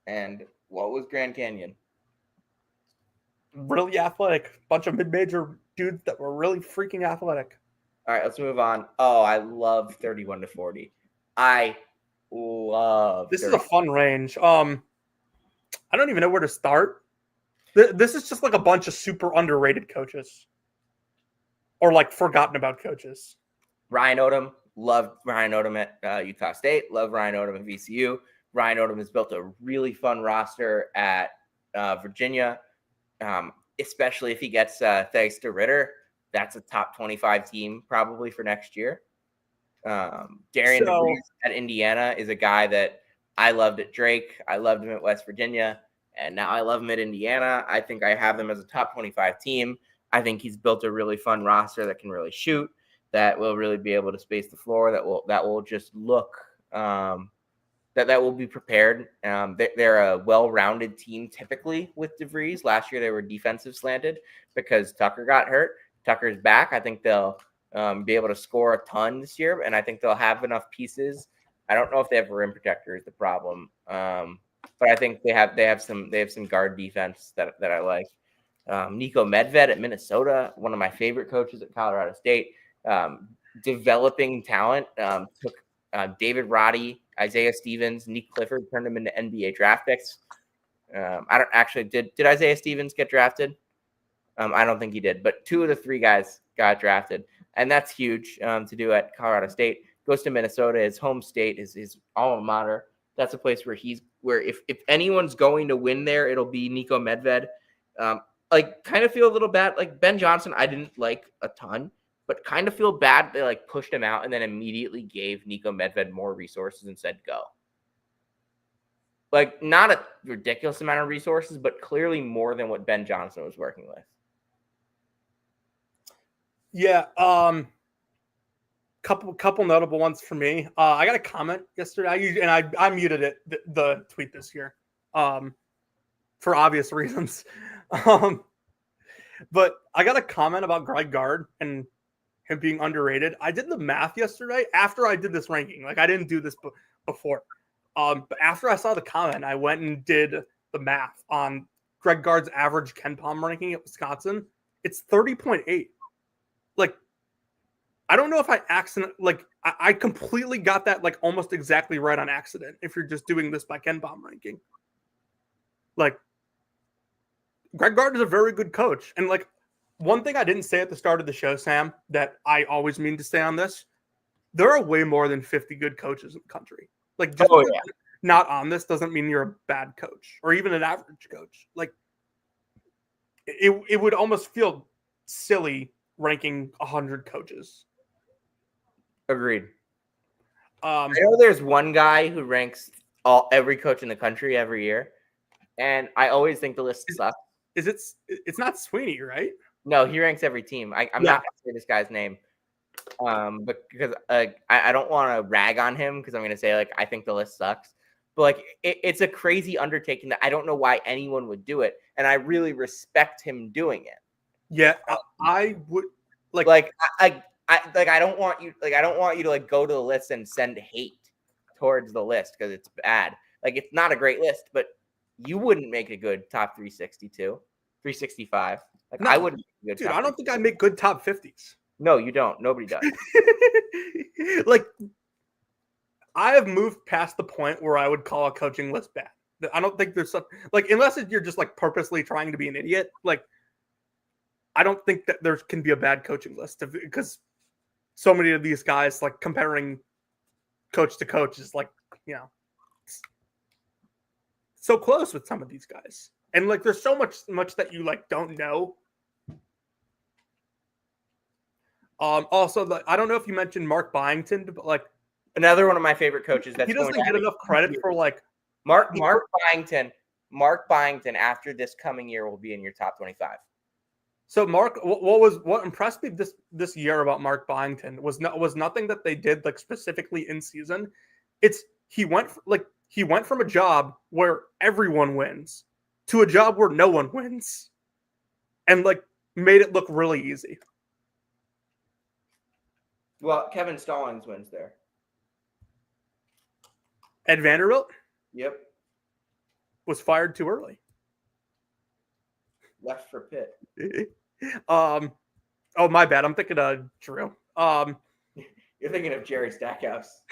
And what was Grand Canyon? Really athletic. Bunch of mid-major dudes that were really freaking athletic. All right, let's move on. Oh, I love 31 to 40. I love this is a fun range. I don't even know where to start. This is just like a bunch of super underrated coaches. Or like forgotten about coaches. Ryan Odom. Loved Ryan Odom at Utah State. Love Ryan Odom at VCU. Ryan Odom has built a really fun roster at Virginia, especially if he gets thanks to Ritter. That's a top 25 team probably for next year. Darian DeVries at Indiana is a guy that I loved at Drake. I loved him at West Virginia, and now I love him at Indiana. I think I have them as a top 25 team. I think he's built a really fun roster that can really shoot, that will really be able to space the floor, that will just look that will be prepared. They're a well-rounded team typically with DeVries. Last year they were defensive slanted because Tucker got hurt. Tucker's back. I think they'll be able to score a ton this year, and I think they'll have enough pieces. I don't know if they have a rim protector is the problem, but I think they have some guard defense that I like. Nico Medved at Minnesota, one of my favorite coaches at Colorado State, developing talent. Took David Roddy, Isaiah Stevens, Nick Clifford, turned them into NBA draft picks. I don't actually did Isaiah Stevens get drafted? I don't think he did, but 2 of the 3 guys got drafted, and that's huge to do at Colorado State. Goes to Minnesota, his home state, his alma mater. That's a place where if anyone's going to win there, it'll be Nico Medved. Kind of feel a little bad. Like Ben Johnson, I didn't like a ton, but kind of feel bad they like pushed him out and then immediately gave Nico Medved more resources and said go. Like not a ridiculous amount of resources, but clearly more than what Ben Johnson was working with. Yeah, couple notable ones for me. I got a comment yesterday, and I muted it the tweet this year, for obvious reasons. But I got a comment about Greg Gard and him being underrated. I did the math yesterday after I did this ranking. Like I didn't do this before. But after I saw the comment, I went and did the math on Greg Gard's average Ken Palm ranking at Wisconsin. It's 30.8. Like, I don't know if I completely got that like almost exactly right on accident if you're just doing this by Ken Palm ranking. Like, Greg Gard is a very good coach. And like, one thing I didn't say at the start of the show, Sam, that I always mean to say on this, there are way more than 50 good coaches in the country. Like, just because you're not on this doesn't mean you're a bad coach or even an average coach. Like, it would almost feel silly ranking 100 coaches. Agreed. I know there's one guy who ranks every coach in the country every year, and I always think the list sucks. It's not Sweeney, right? No, he ranks every team. I'm not going to say this guy's name, but because I don't want to rag on him because I'm going to say like I think the list sucks. But like it's a crazy undertaking that I don't know why anyone would do it, and I really respect him doing it. Yeah, I would I don't want you to like go to the list and send hate towards the list because it's bad. Like it's not a great list, but you wouldn't make a good top 362, 365. Like no, I wouldn't make a good dude, I don't think I make good top 50s. No, you don't. Nobody does. Like I have moved past the point where I would call a coaching list bad. I don't think there's some like unless you're just like purposely trying to be an idiot, like I don't think that there can be a bad coaching list because so many of these guys like comparing coach to coach is like, you know, so close with some of these guys. And like there's so much that you like don't know. Also, like, I don't know if you mentioned Mark Byington, but like another one of my favorite coaches. He doesn't get enough credit for like Mark Byington. Mark Byington after this coming year will be in your top 25. So Mark, what impressed me this year about Mark Byington was nothing that they did like specifically in season. It's he went from a job where everyone wins to a job where no one wins, and like made it look really easy. Well, Kevin Stallings wins there. Ed Vanderbilt? Yep. Was fired too early. Left for Pitt. Oh, my bad. I'm thinking of Drew. You're thinking of Jerry Stackhouse.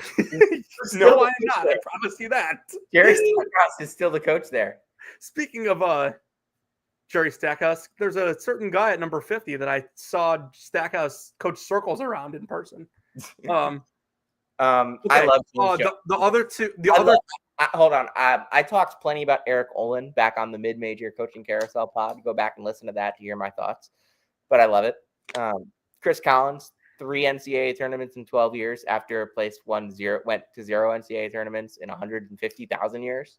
No, I'm not. I promise you that. Jerry Stackhouse is still the coach there. Speaking of Jerry Stackhouse, there's a certain guy at number 50 that I saw Stackhouse coach circles around in person. Okay. I love the other two. Hold on. I talked plenty about Eric Olin back on the mid-major coaching carousel pod. Go back and listen to that to hear my thoughts. But I love it. Chris Collins, 3 NCAA tournaments in 12 years after a place went to 0 NCAA tournaments in 150,000 years.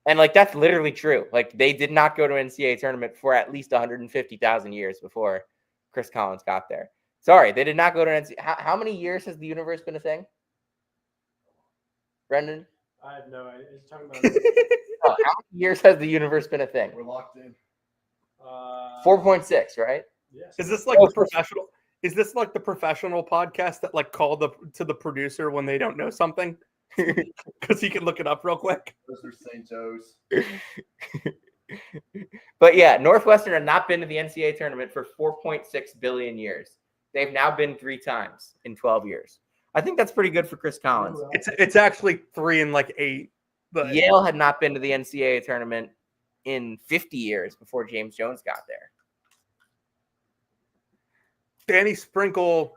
And like that's literally true. Like they did not go to an NCAA tournament for at least 150,000 years before Chris Collins got there. Sorry, they did not go to NCAA. How many years has the universe been a thing? Brendan? I have no idea. He's talking about how many years has the universe been a thing? we're locked in. 4.6, right? Yes. Is this like the professional? Is this like the professional podcast that like call to the producer when they don't know something? Because he can look it up real quick. Those are St. Joe's. But yeah, Northwestern had not been to the NCAA tournament for 4.6 billion years. They've now been 3 times in 12 years. I think that's pretty good for Chris Collins. It's actually 3 and like 8. But Yale had not been to the NCAA tournament in 50 years before James Jones got there. Danny Sprinkle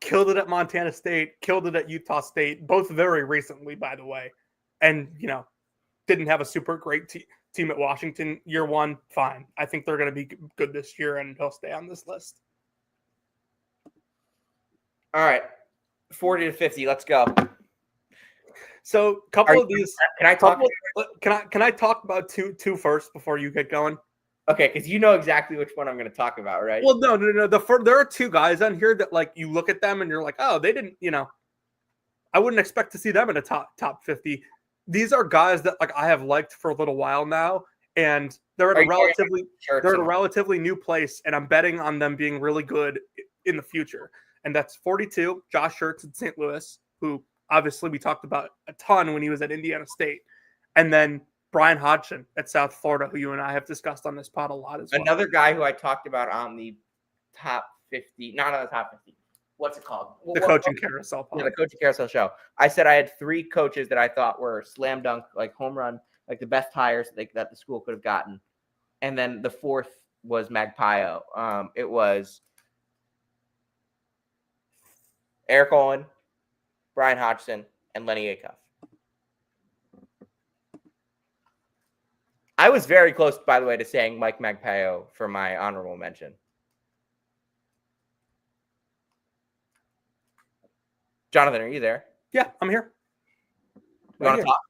killed it at Montana State, killed it at Utah State, both very recently, by the way. And, you know, didn't have a super great team at Washington year 1. Fine. I think they're going to be good this year, and he'll stay on this list. All right. 40 to 50. Let's go. So, couple of these. Can I talk? Can I talk about two first before you get going? Okay, because you know exactly which one I'm going to talk about, right? Well, no. There are 2 guys on here that like you look at them and you're like, oh, they didn't. You know, I wouldn't expect to see them in a top 50. These are guys that like I have liked for a little while now, and they're at Are a you wearing relatively shirts they're at a and- relatively new place, and I'm betting on them being really good in the future. And that's 42, Josh Schertz in St. Louis, who obviously we talked about a ton when he was at Indiana State, and then Brian Hodgson at South Florida, who you and I have discussed on this pod a lot as well. Another guy who I talked about on the top 50, not on the top 50. What's it called? The coaching carousel pod. Yeah, the coaching carousel show. I said I had 3 coaches that I thought were slam dunk, like home run, like the best hires that the school could have gotten. And then the 4th was Magpio. It was Eric Olin, Brian Hodgson, and Lenny Acuff. I was very close, by the way, to saying Mike Magpio for my honorable mention. Jonathan, are you there? Yeah, I'm here. You want to talk?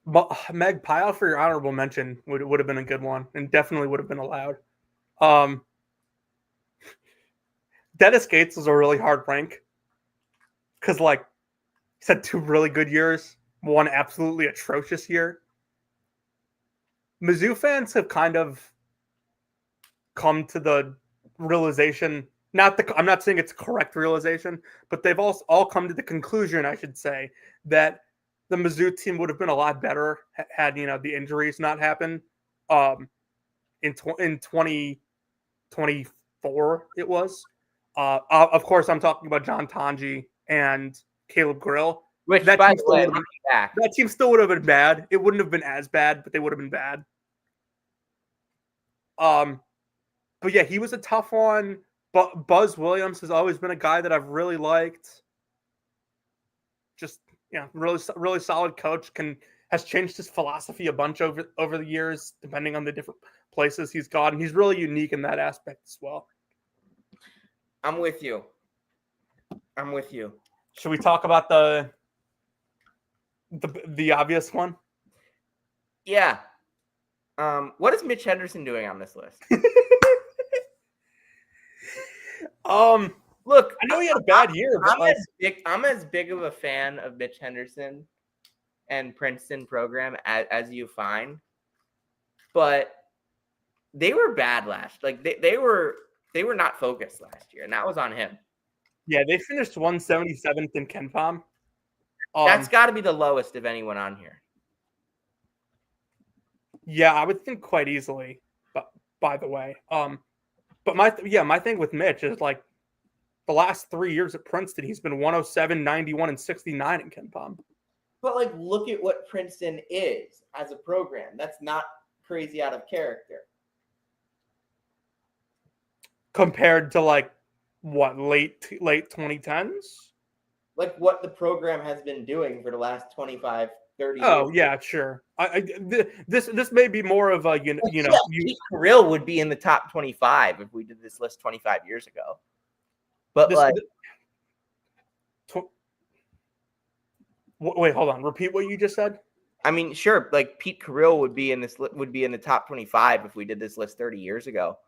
But Magpie for your honorable mention would have been a good one, and definitely would have been allowed. Dennis Gates was a really hard rank because, like, he's had 2 really good years, one absolutely atrocious year. Mizzou fans have kind of come to the realization. I'm not saying it's a correct realization, but they've all come to the conclusion, I should say, that the Mizzou team would have been a lot better had the injuries not happened. In 2024 it was. Of course, I'm talking about John Tanji and Caleb Grill. Which, that by team the still way, would have been, that team still would have been bad. It wouldn't have been as bad, but they would have been bad. But yeah, he was a tough one. But Buzz Williams has always been a guy that I've really liked. Just really solid coach. Has changed his philosophy a bunch over the years, depending on the different places he's gone. And he's really unique in that aspect as well. I'm with you. Should we talk about the obvious one? Yeah. What is Mitch Henderson doing on this list? Look, I know he had a bad year, but I'm as big of a fan of Mitch Henderson and Princeton program as you find, but they were bad last. Like they were not focused last year, and that was on him. Yeah, they finished 177th in KenPom. That's got to be the lowest of anyone on here. Yeah, I would think quite easily. But by the way, but my thing with Mitch is like the last 3 years at Princeton, he's been 107, 91, and 69 in KenPom. But like, look at what Princeton is as a program. That's not crazy out of character. Compared to like what late 2010s? Like what the program has been doing for the last 25, 30 years. Oh yeah, sure. This may be more of a Pete Kirill would be in the top 25 if we did this list 25 years ago. But wait, hold on. Repeat what you just said. I mean, sure. Like Pete Kirill would be in the top 25 if we did this list 30 years ago.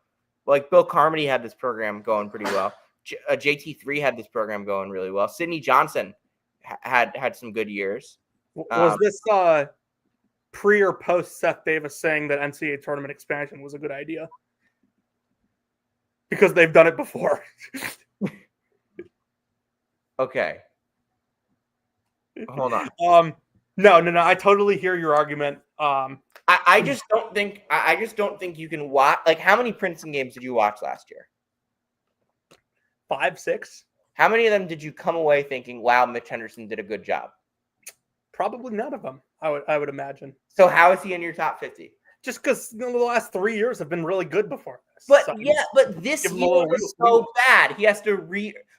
Like Bill Carmody had this program going pretty well. JT3 had this program going really well. Sidney Johnson had some good years. Was this pre or post Seth Davis saying that NCAA tournament expansion was a good idea? Because they've done it before. Okay. Hold on. No. I totally hear your argument. I just don't think you can watch. Like, how many Princeton games did you watch last year? 5, 6. How many of them did you come away thinking, "Wow, Mitch Henderson did a good job"? Probably none of them. I would imagine. So how is he in your top 50? Just because the last 3 years have been really good before this. But so but this year was so bad. He has to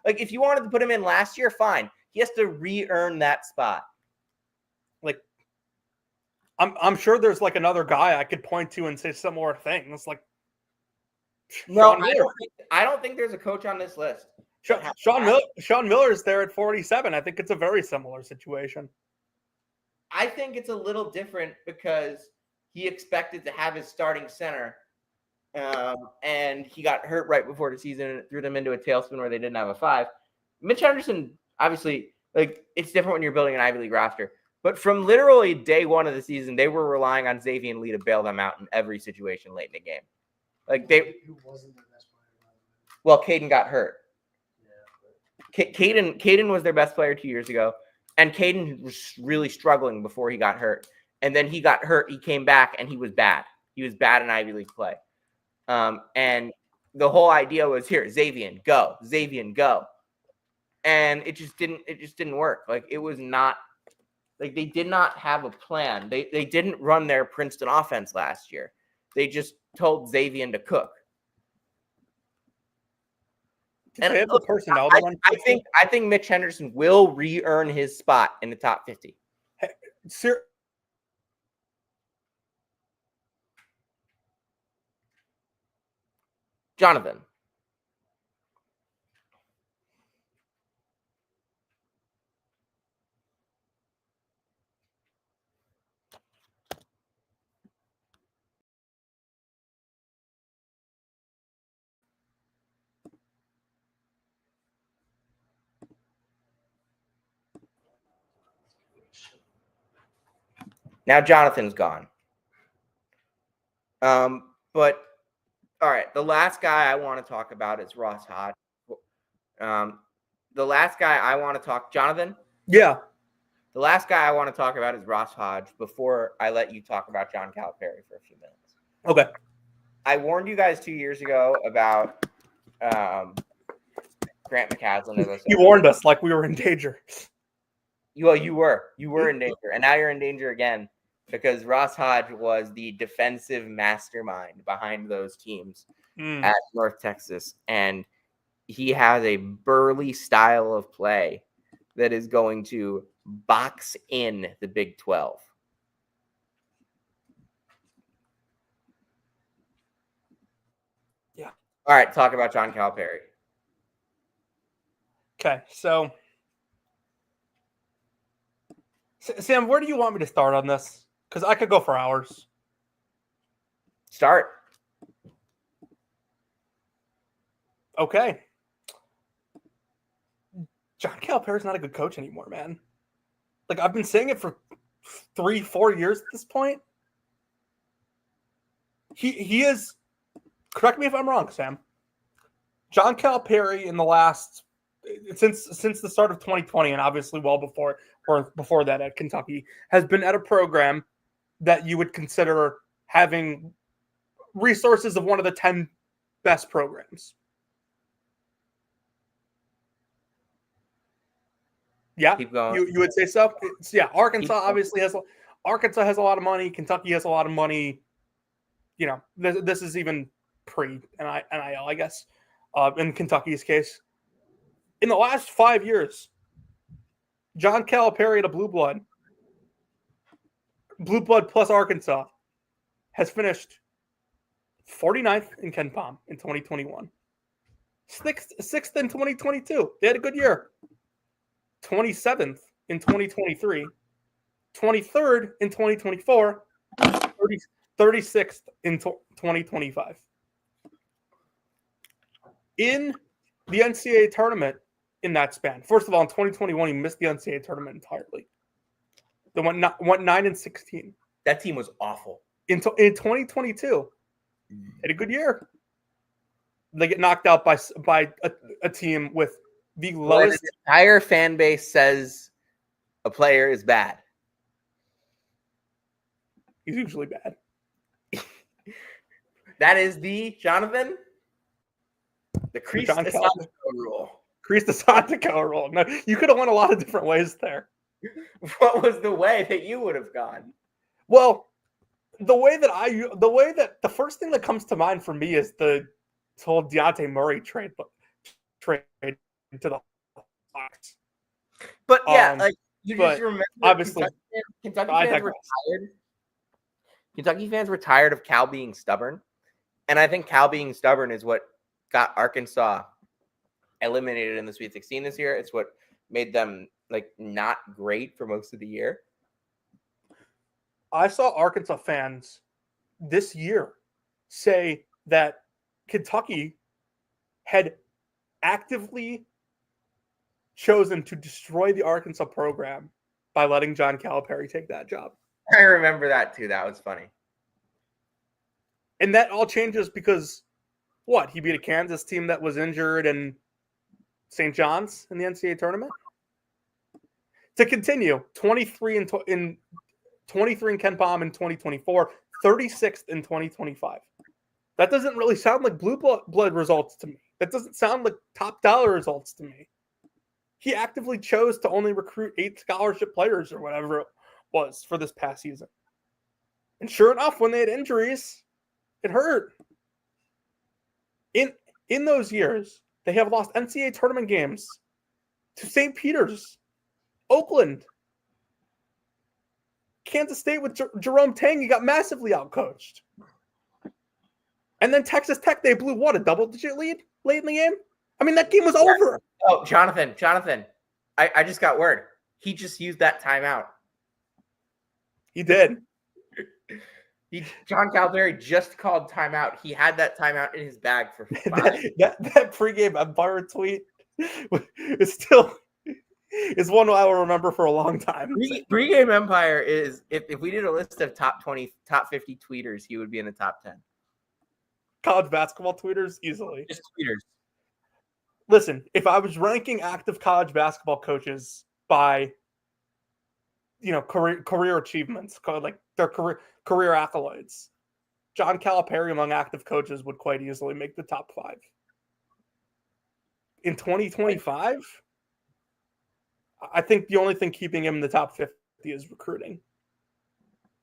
if you wanted to put him in last year, fine. He has to re-earn that spot. Like, I'm sure there's like another guy I could point to and say similar things. Like, no, I don't think there's a coach on this list. Sean Miller's there at 47. I think it's a very similar situation. I think it's a little different because he expected to have his starting center, and he got hurt right before the season and it threw them into a tailspin where they didn't have a 5. Mitch Henderson, obviously, like, it's different when you're building an Ivy League roster. But from literally day one of the season, they were relying on Xavier Lee to bail them out in every situation late in the game. Like Who wasn't their best player? well, Caden got hurt. Yeah. Caden was their best player 2 years ago, and Caden was really struggling before he got hurt. And then he got hurt. He came back, and he was bad. He was bad in Ivy League play. And the whole idea was here, Xavier, go, and it just didn't work. Like it was not like they did not have a plan. They didn't run their Princeton offense last year. They just told Xavier to cook. And they have the personnel to run. I think Mitch Henderson will re-earn his spot in the top 50. Jonathan. Now Jonathan's gone. But all right, the last guy I want to talk about is Ross Hodge. The last guy I want to talk, Jonathan. Yeah. The last guy I want to talk about is Ross Hodge before I let you talk about John Calipari for a few minutes. Okay. I warned you guys 2 years ago about Grant McCaslin. As I said. You warned us like we were in danger. Well, you were in danger, and now you're in danger again because Ross Hodge was the defensive mastermind behind those teams at North Texas, and he has a burly style of play that is going to box in the Big 12. Yeah. All right, talk about John Calipari. Okay, so Sam, where do you want me to start on this? Because I could go for hours. Start. Okay. John Calipari's not a good coach anymore, man. Like, I've been saying it for 3-4 years at this point. He is, correct me if I'm wrong, Sam. John Calipari in the last, since the start of 2020, and obviously well before that at Kentucky, has been at a program that you would consider having resources of one of the 10 best programs. Yeah, Keep going. You would say so. Arkansas obviously has a lot of money. Kentucky has a lot of money. You know, this is even pre-NIL, I guess, in Kentucky's case. In the last 5 years, John Calipari at a Blue Blood plus Arkansas, has finished 49th in Ken Pom in 2021. Sixth in 2022. They had a good year. 27th in 2023. 23rd in 2024. 36th in 2025. In the NCAA tournament in that span. First of all, in 2021, he missed the NCAA tournament entirely. They went 9-16. That team was awful. In 2022, had a good year. They get knocked out by a team with the lowest. The entire fan base says a player is bad. He's usually bad. That is the Jonathan. The Crease DeSantico rule. Crease DeSantico rule. No, you could have went a lot of different ways there. What was the way that you would have gone? Well, the first thing that comes to mind for me is the whole Deontay Murray trade to the Hawks. But yeah, like you just remember, obviously, Kentucky fans were tired. Kentucky fans were tired of Cal being stubborn, and I think Cal being stubborn is what got Arkansas eliminated in the Sweet 16 this year. It's what made them like not great for most of the year. I saw Arkansas fans this year say that Kentucky had actively chosen to destroy the Arkansas program by letting John Calipari take that job. I remember that too. That was funny. And that all changes because what? He beat a Kansas team that was injured and St. John's in the NCAA tournament. To continue, 23 in KenPom in 2024, 36th in 2025. That doesn't really sound like blue blood results to me. That doesn't sound like top dollar results to me. He actively chose to only recruit 8 scholarship players or whatever it was for this past season. And sure enough, when they had injuries, it hurt. In those years, they have lost NCAA tournament games to St. Peter's, Oakland, Kansas State with Jerome Tang. He got massively outcoached. And then Texas Tech, they blew what, a double-digit lead late in the game? I mean, that game was over. Oh, Jonathan, I just got word. He just used that timeout. He did. John Calipari just called timeout. He had that timeout in his bag for 5. that pregame Empire tweet is one I will remember for a long time. Pregame Empire is, if we did a list of top 20, top 50 tweeters, he would be in the top 10. College basketball tweeters, easily. Just tweeters. Listen, if I was ranking active college basketball coaches by, career achievements, like their career accolades, John Calipari among active coaches would quite easily make the top 5. In 2025, I think the only thing keeping him in the top 50 is recruiting.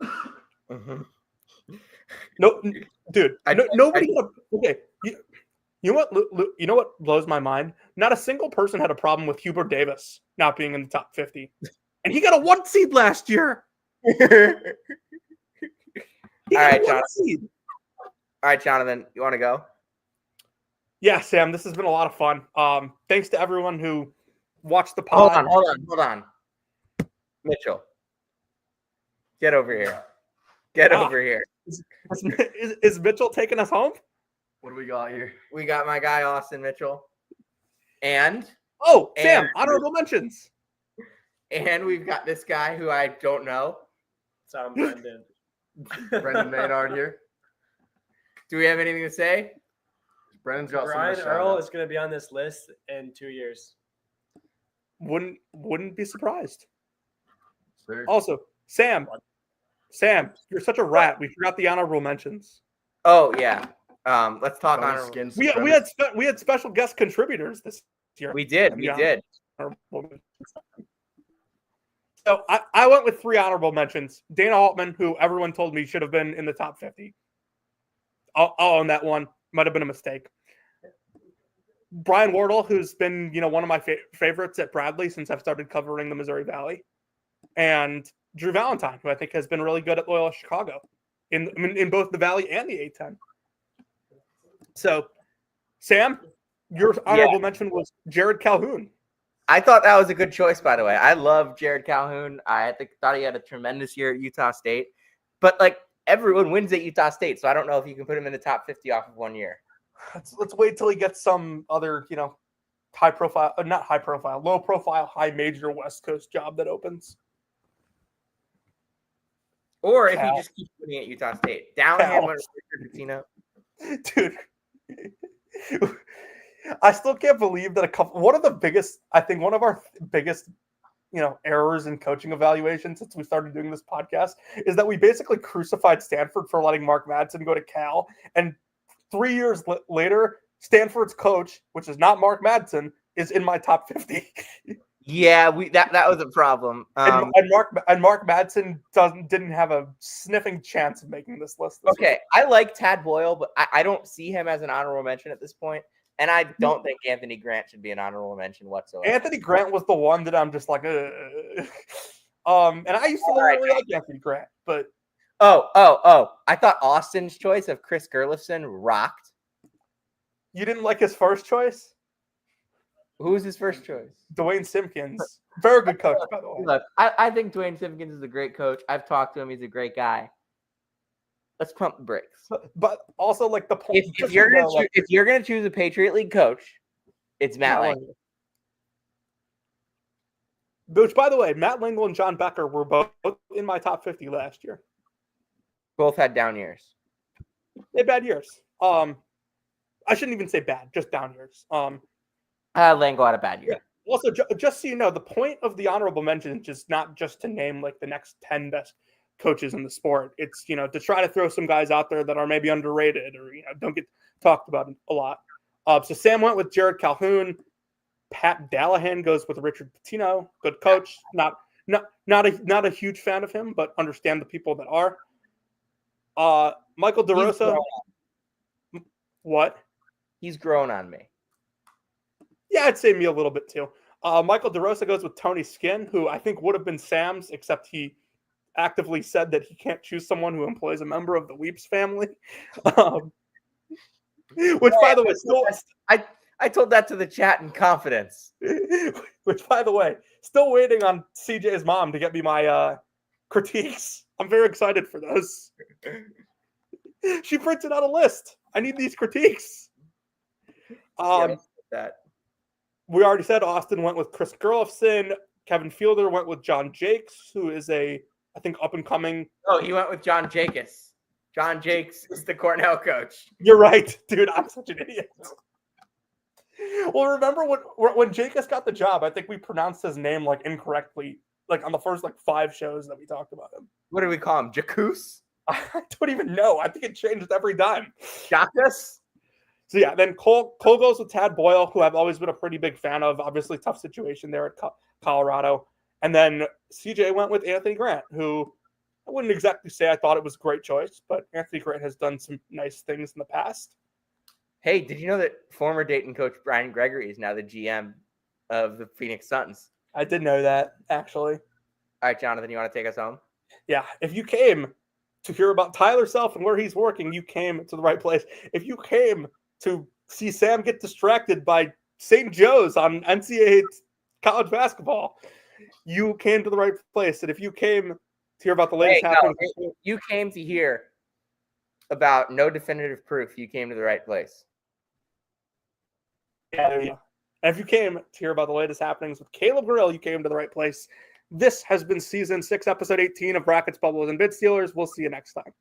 Mm-hmm. No, dude. Nobody. Okay, you know what blows my mind? Not a single person had a problem with Hubert Davis not being in the top 50, and he got a 1 seed last year. All right, Jonathan, you want to go? Yeah, Sam. This has been a lot of fun. Thanks to everyone who watched the pod. Hold on. Mitchell, get over here. Get over here. Is Mitchell taking us home? What do we got here? We got my guy Austin Mitchell, and Sam, honorable mentions. And we've got this guy who I don't know. Tom Brendan. Brendan Maynard here. Do we have anything to say? Brendan's got Brian some Earl is going to be on this list in 2 years. Wouldn't be surprised. Sir. Also, Sam, you're such a rat. We forgot the honorable mentions. Oh yeah. Let's talk on. We had special guest contributors this year. We did. So I went with 3 honorable mentions. Dana Altman, who everyone told me should have been in the top 50. I'll own that one. Might have been a mistake. Brian Wardle, who's been one of my favorites at Bradley since I've started covering the Missouri Valley, and Drew Valentine, who I think has been really good at Loyola Chicago in both the Valley and the A10. So, Sam, your honorable mention was Jared Calhoun. I thought that was a good choice, by the way. I love Jared Calhoun. I thought he had a tremendous year at Utah State. But, everyone wins at Utah State, so I don't know if you can put him in the top 50 off of 1 year. Let's wait till he gets some other, low profile, high major West Coast job that opens. Or if he just keeps winning at Utah State. Down him with Richard Pitino. Dude. I still can't believe that one of our biggest, errors in coaching evaluation since we started doing this podcast is that we basically crucified Stanford for letting Mark Madsen go to Cal. And 3 years later, Stanford's coach, which is not Mark Madsen, is in my top 50. Yeah, that was a problem. And Mark Madsen didn't have a sniffing chance of making this list. Okay, I like Tad Boyle, but I don't see him as an honorable mention at this point. And I don't think Anthony Grant should be an honorable mention whatsoever. Anthony Grant was the one that I'm just like, and I used to really like Anthony Grant, but I thought Austin's choice of Chris Gerlifson rocked. You didn't like his first choice? Who was his first choice? Dwayne Simpkins. Very good coach, by the way. Look, I think Dwayne Simpkins is a great coach. I've talked to him. He's a great guy. Let's pump the brakes. But also, the point. If you're gonna choose a Patriot League coach, it's Matt Lang. Which, by the way, Matt Lingle and John Becker were both in my top 50 last year. Both had down years. They had bad years. I shouldn't even say bad, just down years. Lango had a bad year. Yeah. Also, just so you know, the point of the honorable mention is not just to name like the next 10 best coaches in the sport. It's, to try to throw some guys out there that are maybe underrated or, don't get talked about a lot. So Sam went with Jared Calhoun. Pat Dallahan goes with Richard Pitino. Good coach. Not a huge fan of him, but understand the people that are. Michael DeRosa. What? He's grown on me. Yeah, I'd say me a little bit too. Michael DeRosa goes with Tony Skinn, who I think would have been Sam's, except he actively said that he can't choose someone who employs a member of the Weeps family. Which, by the way, still, I told that to the chat in confidence. Which, by the way, still waiting on CJ's mom to get me my critiques. I'm very excited for those. She printed out a list. I need these critiques. That. We already said Austin went with Chris Gerlofson. Kevin Fielder went with John Jakes, who is I think, up-and-coming. Oh, he went with John Jakes. John Jakes is the Cornell coach. You're right, dude. I'm such an idiot. Well, remember when Jakes got the job, I think we pronounced his name like incorrectly, like on the first 5 shows that we talked about him. What do we call him? Jacuz? I don't even know. I think it changed every time. Jacus? So yeah, then Cole goes with Tad Boyle, who I've always been a pretty big fan of. Obviously, tough situation there at Colorado. And then CJ went with Anthony Grant, who I wouldn't exactly say I thought it was a great choice, but Anthony Grant has done some nice things in the past. Hey, did you know that former Dayton coach Brian Gregory is now the GM of the Phoenix Suns? I did know that, actually. All right, Jonathan, you want to take us home? Yeah, if you came to hear about Tyler Self and where he's working, you came to the right place. If you came to see Sam get distracted by St. Joe's on NCAA college basketball, you came to the right place. And if you came to hear about the latest happenings, you came to hear about no definitive proof, you came to the right place. Yeah, there you go. And if you came to hear about the latest happenings with Caleb Grill, you came to the right place. This has been season 6, episode 18 of Brackets, Bubbles, and Bid Stealers. We'll see you next time.